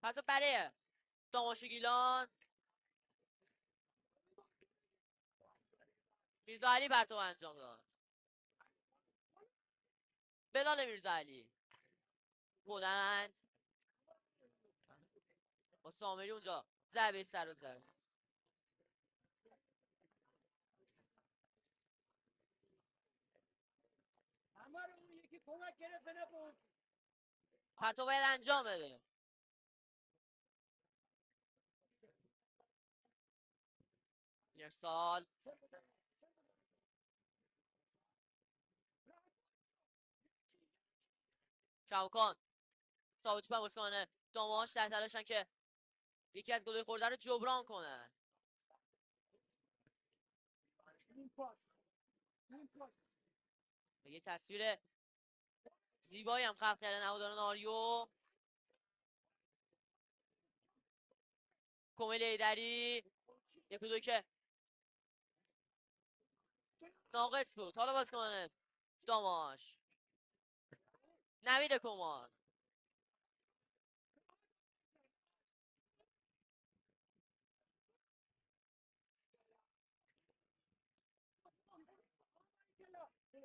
C: پرتاب برای داماش گیلان. میرزا علی پرتاب انجام داد. بلال میرزا علی بلند با سامری اونجا ضربه سر رو زد. پرتاب باید انجام بده. ارسال شاوکان ثابت توپ بازیکن داماش در تلاشن که یکی از گل‌های خورده رو جبران کنن. یه تصویر زیبایی هم خلق کردن هواداران آریو. کومل ایدری یک دو که ناقص بود. حالا بازیکن داماش نوید کمار.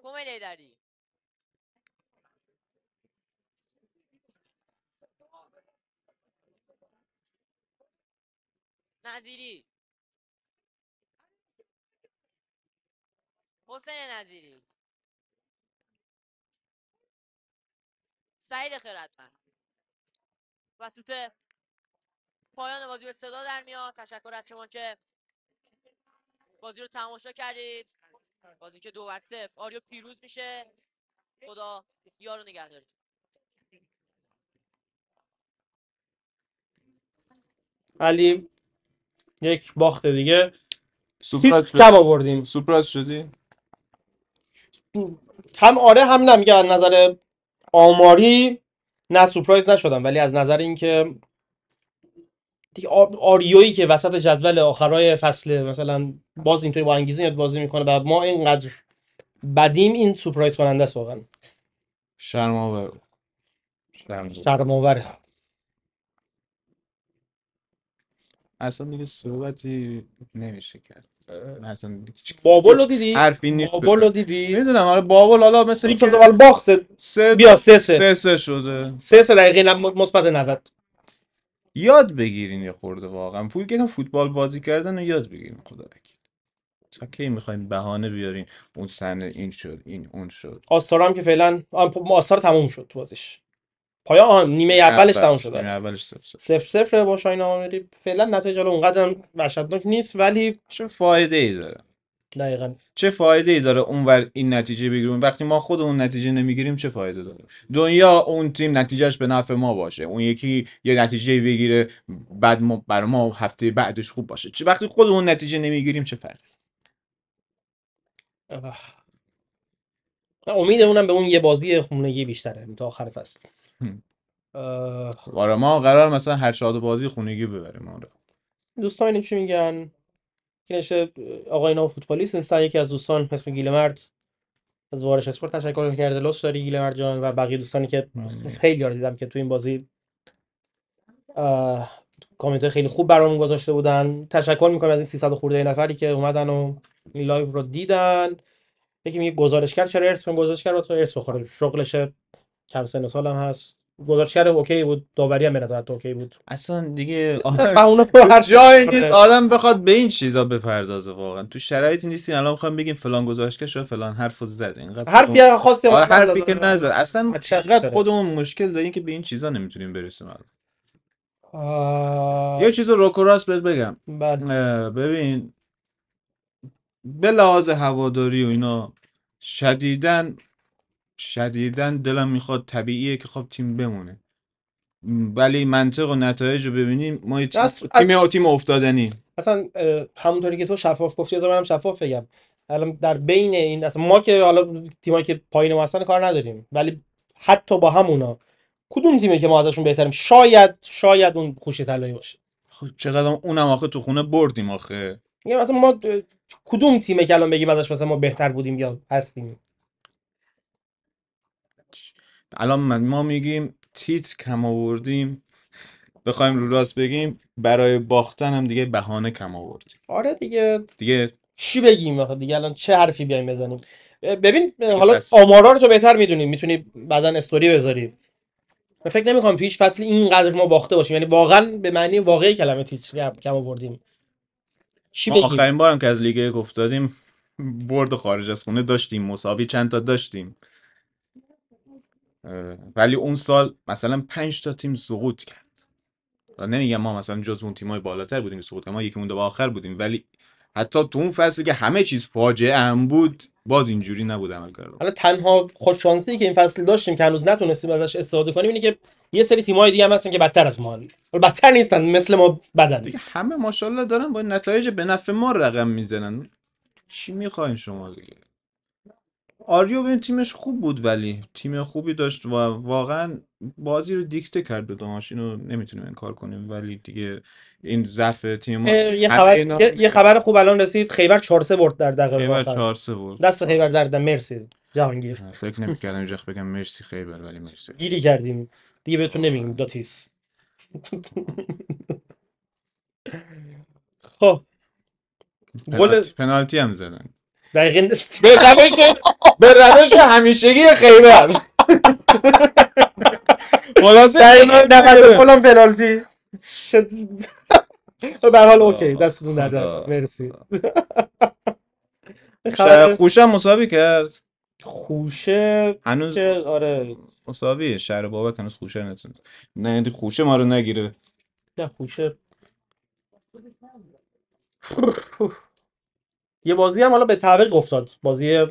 C: کومل ایدری نظیری حسین نظیری، سعید خیرتمند. وسط پایان بازی به صدا در میاد. تشکر از شما که بازی رو تماشا کردید. بازی که 2-0 آریو پیروز میشه. خدا یارو نگهدارید.
B: علی یک باخت دیگه
A: سورپرایز
B: هیچ کم آوردیم.
A: سورپرایز شدی؟
B: هم آره هم نمیگه. از نظر آماری نه سورپرایز نشدم، ولی از نظر اینکه دیگه آریویی که وسط جدول آخرای فصل مثلا باز اینطوری با انگیزه میاد بازی میکنه و ما اینقدر بدیم، این سورپرایز کننده است واقعا.
A: شرم‌آور.
B: شرم‌آوره.
A: اصلا دیگه صحبتی نمیشه کرد. اصلا
B: بابل رو دیدی؟
A: حرفی نیست.
B: بابل رو دیدی؟
A: میدونم آره بابل حالا مثل
B: این اول باخت بیا 3-3
A: 3 شده.
B: 3 دقیقه مثبت 90.
A: یاد بگیرین یه خورده واقعا. فوتبال بازی کردن رو یاد بگیرین خدا وکیل. تا کی میخواین بهانه بیارین اون سنه این شد این اون شد.
B: آستارا هم که فعلا آستار تموم شد تو بازیش. پایان نیمه اولش تموم شد.
A: نیمه اولش 0-0
B: 0-0 با شاهین آمری. فعلا نتایج حالا اونقدر هم وحشتناک نیست، ولی
A: چه فایده ای داره؟
B: دقیقاً
A: چه فایده ای داره اونور این نتیجه بگیریم وقتی ما خودمون نتیجه نمیگیریم؟ چه فایده داره؟ دنیا اون تیم نتیجهش به نفع ما باشه، اون یکی یه نتیجه بگیره بعد ما برای ما هفته بعدش خوب باشه. چه وقتی خودمون نتیجه نمیگیریم چه فرقی؟
B: امیدمونم به اون یه بازی خونگی بیشتره تا آخر فصل.
A: آره ما قرار مثلا هر 4 بازی خونگی ببریم. آره
B: دوستان اینم چی میگن که نشه آقای نام فوتبالیست اینستا یکی از دوستان اسم گیلمرد از وارش اسپورت تشکر کرده. لطف داری گیلمرد جان و بقیه دوستانی که خیلی یاد دیدم که تو این بازی کامنت خیلی خوب برامون گذاشته بودن. تشکر میکنم از این 300 خورده نفری که اومدن و این لایو رو دیدن. یکی میگه گزارشگر چرا ارث گزارشگر رو تو ارث بخوره، شغلشه، کم سن و سالم هست. گزارشگر اوکی بود، داوری هم به نظر اوکی بود.
A: اصلا دیگه
B: اونو
A: هر جایی نیست آدم بخواد به این چیزا بپردازه. واقعا تو شرایطی نیستین الان میخوام بگیم فلان گزارشگر شده فلان حرفو زد. اینقدر
B: حرفی خاصی
A: حرفی که نزد. اصلا
B: چقدر
A: اینقدر خودمون مشکل داریم که به این چیزا نمیتونیم برسیم. یه چیز رو راست بهت بگم. ببین به لحاظ هواداری و اینا شدیدن دلم میخواد، طبیعیه که خب تیم بمونه، ولی منطق و نتایج رو ببینیم ما تیم افتادنی.
B: اصلا همونطوری که تو شفاف گفتی از منم شفاف بگم. الان در بین این اصلا ما که حالا تیمایی که پایین ما هستن کار نداریم، ولی حتی با همونا کدوم تیمی که ما ازشون بهتریم؟ شاید اون خوشی طلایی باشه.
A: خب چقدر اونم آخه تو خونه بردیم آخه.
B: میگم مثلا ما کدوم تیمه که الان بگیم ازش مثلا ما بهتر بودیم یا هستیم؟
A: الان ما میگیم تیتر کم آوردیم، بخوایم رو راست بگیم برای باختن هم دیگه بهانه کم آوردیم.
B: آره دیگه چی بگیم آخه دیگه؟ الان چه حرفی بیایم بزنیم؟ ببین حالا آمارا رو تو بهتر میدونی، میتونی بعدن استوری بذاری. من فکر نمی‌کنم پیش فصل اینقدر ما باخته باشیم، یعنی واقعا به معنی واقعی کلمه تیتر کم آوردیم. چی بگیم؟
A: آخرین بارم که از لیگ یک افتادیم برد خارج از خونه داشتیم، مساوی چند تا داشتیم، ولی اون سال مثلا 5 تا تیم سقوط کرد. نمیگم ما مثلا جز اون تیمای بالاتر بودیم سقوط کردیم، ما یکی مونده به آخر بودیم، ولی حتی تو اون فصلی که همه چیز فاجعه ام بود باز اینجوری نبود عمل کرد.
B: حالا تنها خوش شانسی که این فصل داشتیم که هنوز نتونستیم ازش استفاده کنیم اینه که یه سری تیم‌های دیگه هم هستن که بدتر از ما هستن. بدتر نیستن، مثل ما بدن
A: دیگه. همه ماشاءالله دارن با نتایج به نفع ما رقم میزنن. چی میخواین شما دیگه؟ آریو به تیمش خوب بود، ولی تیم خوبی داشت و واقعا بازی رو دیکته کرد به داماش، اینو نمیتونیم انکار کنیم، ولی دیگه این ضعف تیم ما.
B: یه خبر خوب الان رسید، خیبر 4-3 برد در دقیقه
A: آخر. 4-3 برد.
B: دست خیبر درد. مرسی جهانگیر.
A: فکر نمی‌کردم اینجا بگم مرسی خیبر، ولی مرسی.
B: گیری کردیم دیگه، بهتون نمیگیم داتیس. خب گل
A: پنالتی هم زدن
B: دقیقاً
A: به روش همیشگی خیبر. خلاص
B: دقیقاً فلان پنالتی به هر حال اوکی، دستتون درد. مرسی. خبر
A: خوشه هم مساوی کرد
B: خوشه
A: هنوز
B: که آره
A: مساویه. شهر بابک هنوز خوشه نتونه. نه خوشه ما رو نگیره.
B: نه خوشه یه بازی هم حالا به تعویق افتاد، بازی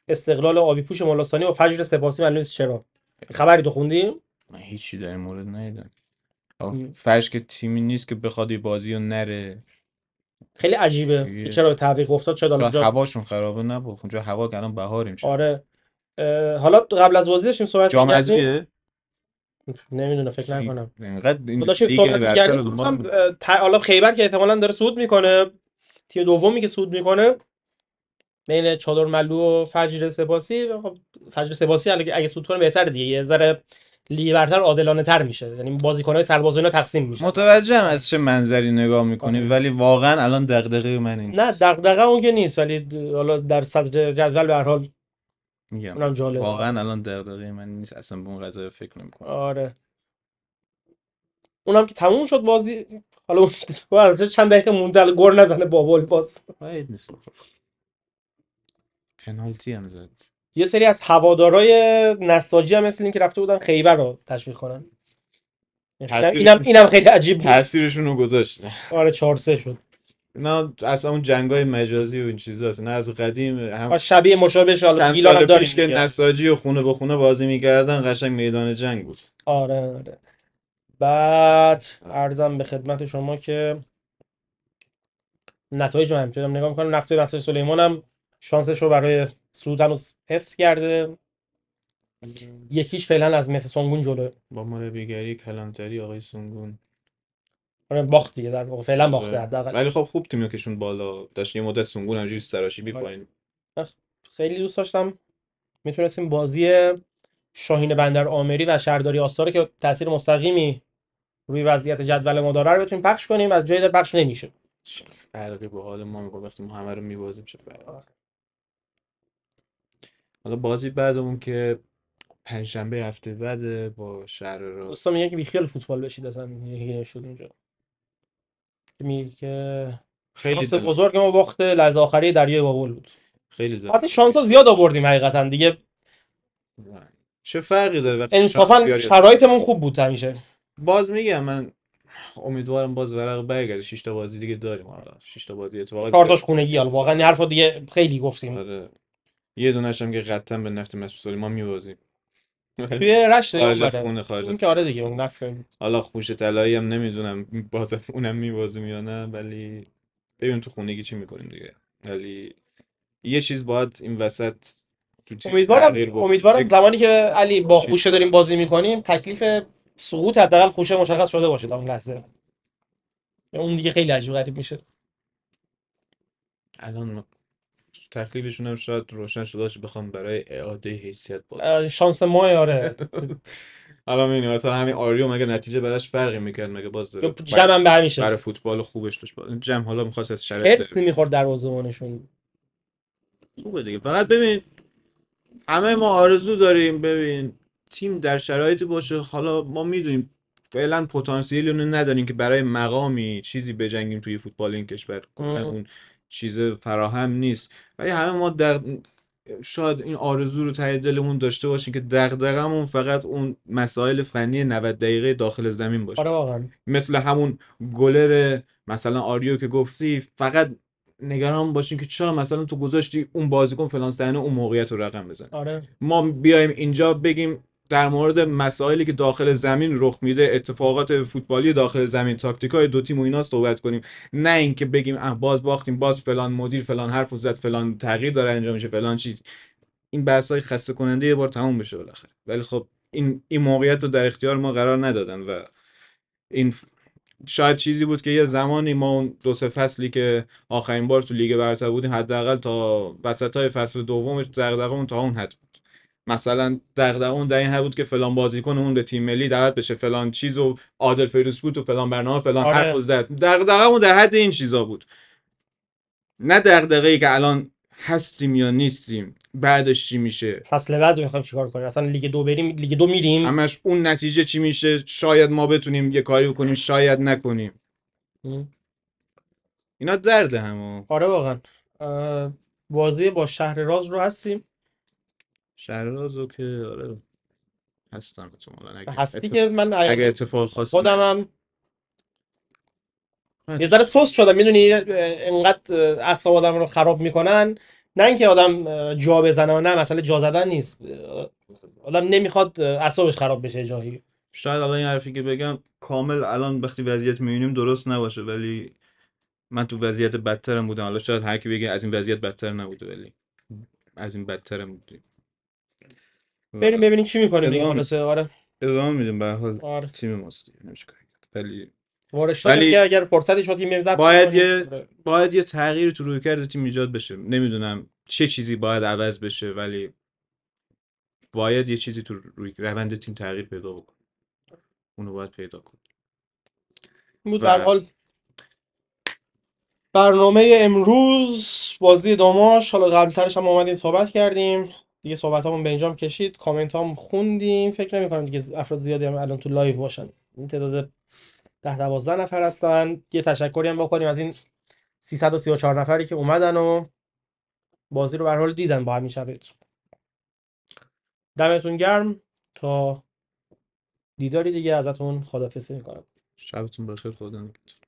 B: استقلال آبی پوش مالاسانی و فجر سپاسی. معلوم نیست چرا. خبری تو خوندی؟
A: من هیچی در این مورد ندیدم. فرش که تیمی نیست که بخواد یه بازی رو نره.
B: خیلی عجیبه که چرا به تعویق افتاد. شاید حالا
A: شاید
B: جا
A: هواشون خرابه نبود اونجا. هوا که الان بهاریم شد.
B: آره حالا قبل از بازی داشتیم صحبت
A: جام
B: می‌کردیم.
A: حذفیه
B: نمیدونم، فکر نکنم.
A: اینقدر این
B: داشتیم
A: لیگ
B: صحبت
A: برتر
B: می‌کردیم.
A: رو
B: گفتم
A: دنبال
B: حالا خیبر که احتمالاً داره صعود میکنه، تیم دومی که صعود میکنه بین چادر ملو و فجر سپاسی. خب فجر سپاسی اگه صعود کنه بهتره دیگه، یه ذره لیگ برتر عادلانه تر میشه، یعنی بازیکن‌های سربازاینا تقسیم میشن.
A: متوجهم از چه منظری نگاه میکنی
B: آره.
A: ولی واقعا الان دغدغه من این
B: نه
A: نیست.
B: دغدغه اون که نیست، ولی حالا در صدر جدول به هر حال
A: میگم
B: اونم جالبه.
A: واقعا الان دغدغه من نیست، اصلا به اون قضیه فکر نمیکنم.
B: آره اونم که تموم شد بازی. حالا اون واسه چند دقیقه مونده گل نزنه بابول باز.
A: باید نیست بخوره. پنالتی هم زد.
B: یه سری از هوادارای نساجی هم مثل این که رفته بودن خیبر رو تشویق کنن. اینم خیلی عجیب بود.
A: تاثیرشون رو گذاشت.
B: آره 4-3 شد.
A: نه اصلا اون جنگای مجازی و این چیزا هست. نه از قدیم هم
B: شبیه مشابهش حالا
A: چند
B: گیلان هم
A: سال
B: داریم
A: پیش که
B: دیگه.
A: نساجی و خونه به خونه بازی میکردن قشنگ میدان جنگ بود.
B: آره بعد عرضم به خدمت شما که نتایج رو همینطورم نگاه میکنم. نفت مسجد سلیمان هم شانسش رو برای صعود هنوز حفظ کرده. یکیش فعلا از مس سونگون جلوه.
A: با مربیگری کلانتری آقای سونگون.
B: آره باخت دیگه، در واقع فعلا باخته حداقل.
A: ولی خب خوب تیمو کشون بالا. داشت یه مدت سونگون همجوری سراشیبی پایین.
B: خیلی دوست داشتم میتونستیم بازی شاهین بندر آمری و شهرداری آستاره که تاثیر مستقیمی روی وضعیت جدول ما داره رو بتونیم پخش کنیم. از جای در پخش نمیشه.
A: چه فرقی با حال ما میکنه وقتی ما همه رو میبازیم. چه فرقی. حالا بازی بعدمون که پنجشنبه هفته بعد با شهر راست.
B: دوستان میگن که بیخیال فوتبال بشید، اصلا یکی نشد اونجا. میگه که
A: خیلی
B: شانس بزرگ ما باخت لحظه آخری دریای بابل بود.
A: خیلی داره.
B: اصلا شانس ها زیاد آوردیم حقیقتا دیگه.
A: چه فرقی داره وقتی
B: انصافا شرایطمون خوب بود همیشه.
A: باز میگم من امیدوارم باز ورق برگرده. 6 تا بازی دیگه داریم. حالا 6 تا بازی اتفاقا
B: کارتاش خونگی. حالا واقعا این حرفا دیگه خیلی گفتیم.
A: آره یه دونه‌ش هم که قطعا به نفت مسعود سلیمان میبازیم.
B: توی رشت
A: خارج از خونه خارج
B: اون
A: از
B: که آره دیگه اون نفت.
A: حالا خوش طلایی هم نمیدونم بازم اونم میبازیم یا نه، ولی ببین تو خونگی چی میکنیم دیگه. ولی یه چیز باید این وسط تو تیم تغییر بکنه.
B: امیدوارم زمانی که علی با خوشه داریم بازی میکنیم تکلیف سقوط حداقل خوشه مشخص شده باشه تا اون لحظه. اون دیگه خیلی عجیب غریب میشه.
A: الان تکلیفشون هم شاید روشن شده باشه بخوام برای اعاده حیثیت بازی.
B: شانس ما آره.
A: الان میبینیم مثلا همین آریو مگه نتیجه براش فرقی میکرد مگه باز داره
B: جمع به همیشه
A: برای فوتبال خوبش داشت. جمع حالا می‌خواست از شرایط
B: هرس نمیخورد دروازه‌بانشون.
A: خوبه دیگه. فقط ببین همه ما آرزو داریم ببین تیم در شرایطی باشه. حالا ما میدونیم فعلا پتانسیلی رو نداریم که برای مقامی چیزی بجنگیم توی فوتبال این کشور. اون چیز فراهم نیست. ولی همه ما شاید این آرزو رو ته دلمون داشته باشیم که دغدغمون فقط اون مسائل فنی 90 دقیقه داخل زمین باشه.
B: آره واقعا.
A: مثل همون گلر مثلا آریو که گفتی فقط نگران باشیم که چرا مثلا تو گذاشتی اون بازیکن فلان صحنه اون موقعیت رو رقم بزنه.
B: آره.
A: ما بیایم اینجا بگیم در مورد مسائلی که داخل زمین رخ میده، اتفاقات فوتبالی داخل زمین، تاکتیکای دو تیم و اینا صحبت کنیم، نه اینکه بگیم باز باختیم، باز فلان مدیر فلان حرفو زد، فلان تغییر داره انجام میشه، فلان چی. این بحث‌های خسته کننده یه بار تموم بشه بالاخره. ولی خب این موقعیت رو در اختیار ما قرار ندادن و این شاید چیزی بود که یه زمانی ما اون 2-3 فصلی که آخرین بار تو لیگ برتر بودیم حداقل تا وسطای فصل دومش دغدغه‌مون تا اون حد بود. مثلا دغدغه‌مون در این حد بود که فلان بازیکنمون به تیم ملی دعوت بشه، فلان چیزو عادل فیروز بود و فلان برنامه فلان حرفو زد. دغدغه‌مون در حد این چیزا بود. نه دغدغه‌ای که الان هستیم یا نیستیم، بعدش چی میشه،
B: فصل بعد میخوایم چیکار کنیم، اصلا لیگ 2 بریم، لیگ 2 میریم،
A: همش اون نتیجه چی میشه، شاید ما بتونیم یه کاری بکنیم، شاید نکنیم. اینا درده همو.
B: آره واقعا. بازی با شهر راز رو هستیم.
A: شهرازو که آره هستم احتمالاً
B: هستی که من
A: اگه اتفاق خاصی
B: خودم هم
A: من
B: یه ذره سست شدم، میدونی انقدر اعصاب آدم رو خراب میکنن. نه اینکه آدم جا بزنه و نه، مسئله جا زدن نیست. آدم نمیخواد اعصابش خراب بشه جایی.
A: شاید الان این حرفی که بگم کامل الان وقتی وضعیت میبینیم درست نباشه، ولی من تو وضعیت بدترم بودم. حالا شاید هر کی بگه از این وضعیت بدتر نبوده، ولی از این بدترم بودیم.
B: بریم
A: و
B: ببینیم چی میکنیم دیگه.
A: ادامه
B: خلاصه آره
A: ادامه میدیم. به هر حال
B: آره
A: تیم ماست دیگه، نمیشه کاری کرد.
B: وارش دادیم که
A: ولی
B: اگر فرصتی شد که ضبط
A: باید
B: میکنیم.
A: باید یه تغییر تو رویکرد تیم ایجاد بشه. نمیدونم چه چیزی باید عوض بشه، ولی باید یه چیزی تو روند تیم تغییر پیدا بکنه. اونو باید پیدا کنه.
B: بود به هر
A: و
B: حال برنامه امروز بازی داماش. حالا قبلترش هم اومدیم صحبت کردیم دیگه، صحبت همون به اینجام کشید، کامنت هم خوندیم. فکر نمی کنم دیگه افراد زیادی هم الان تو لایو باشن. این تعداد 10-12 نفر هستن. یه تشکری هم بکنیم از این 334 نفری که اومدن و بازی رو به هر حال دیدن با همین شرایط. دمتون گرم. تا دیداری دیگه ازتون خداحافظی میکنم.
A: شبتون بخیر. خدا نگهدار.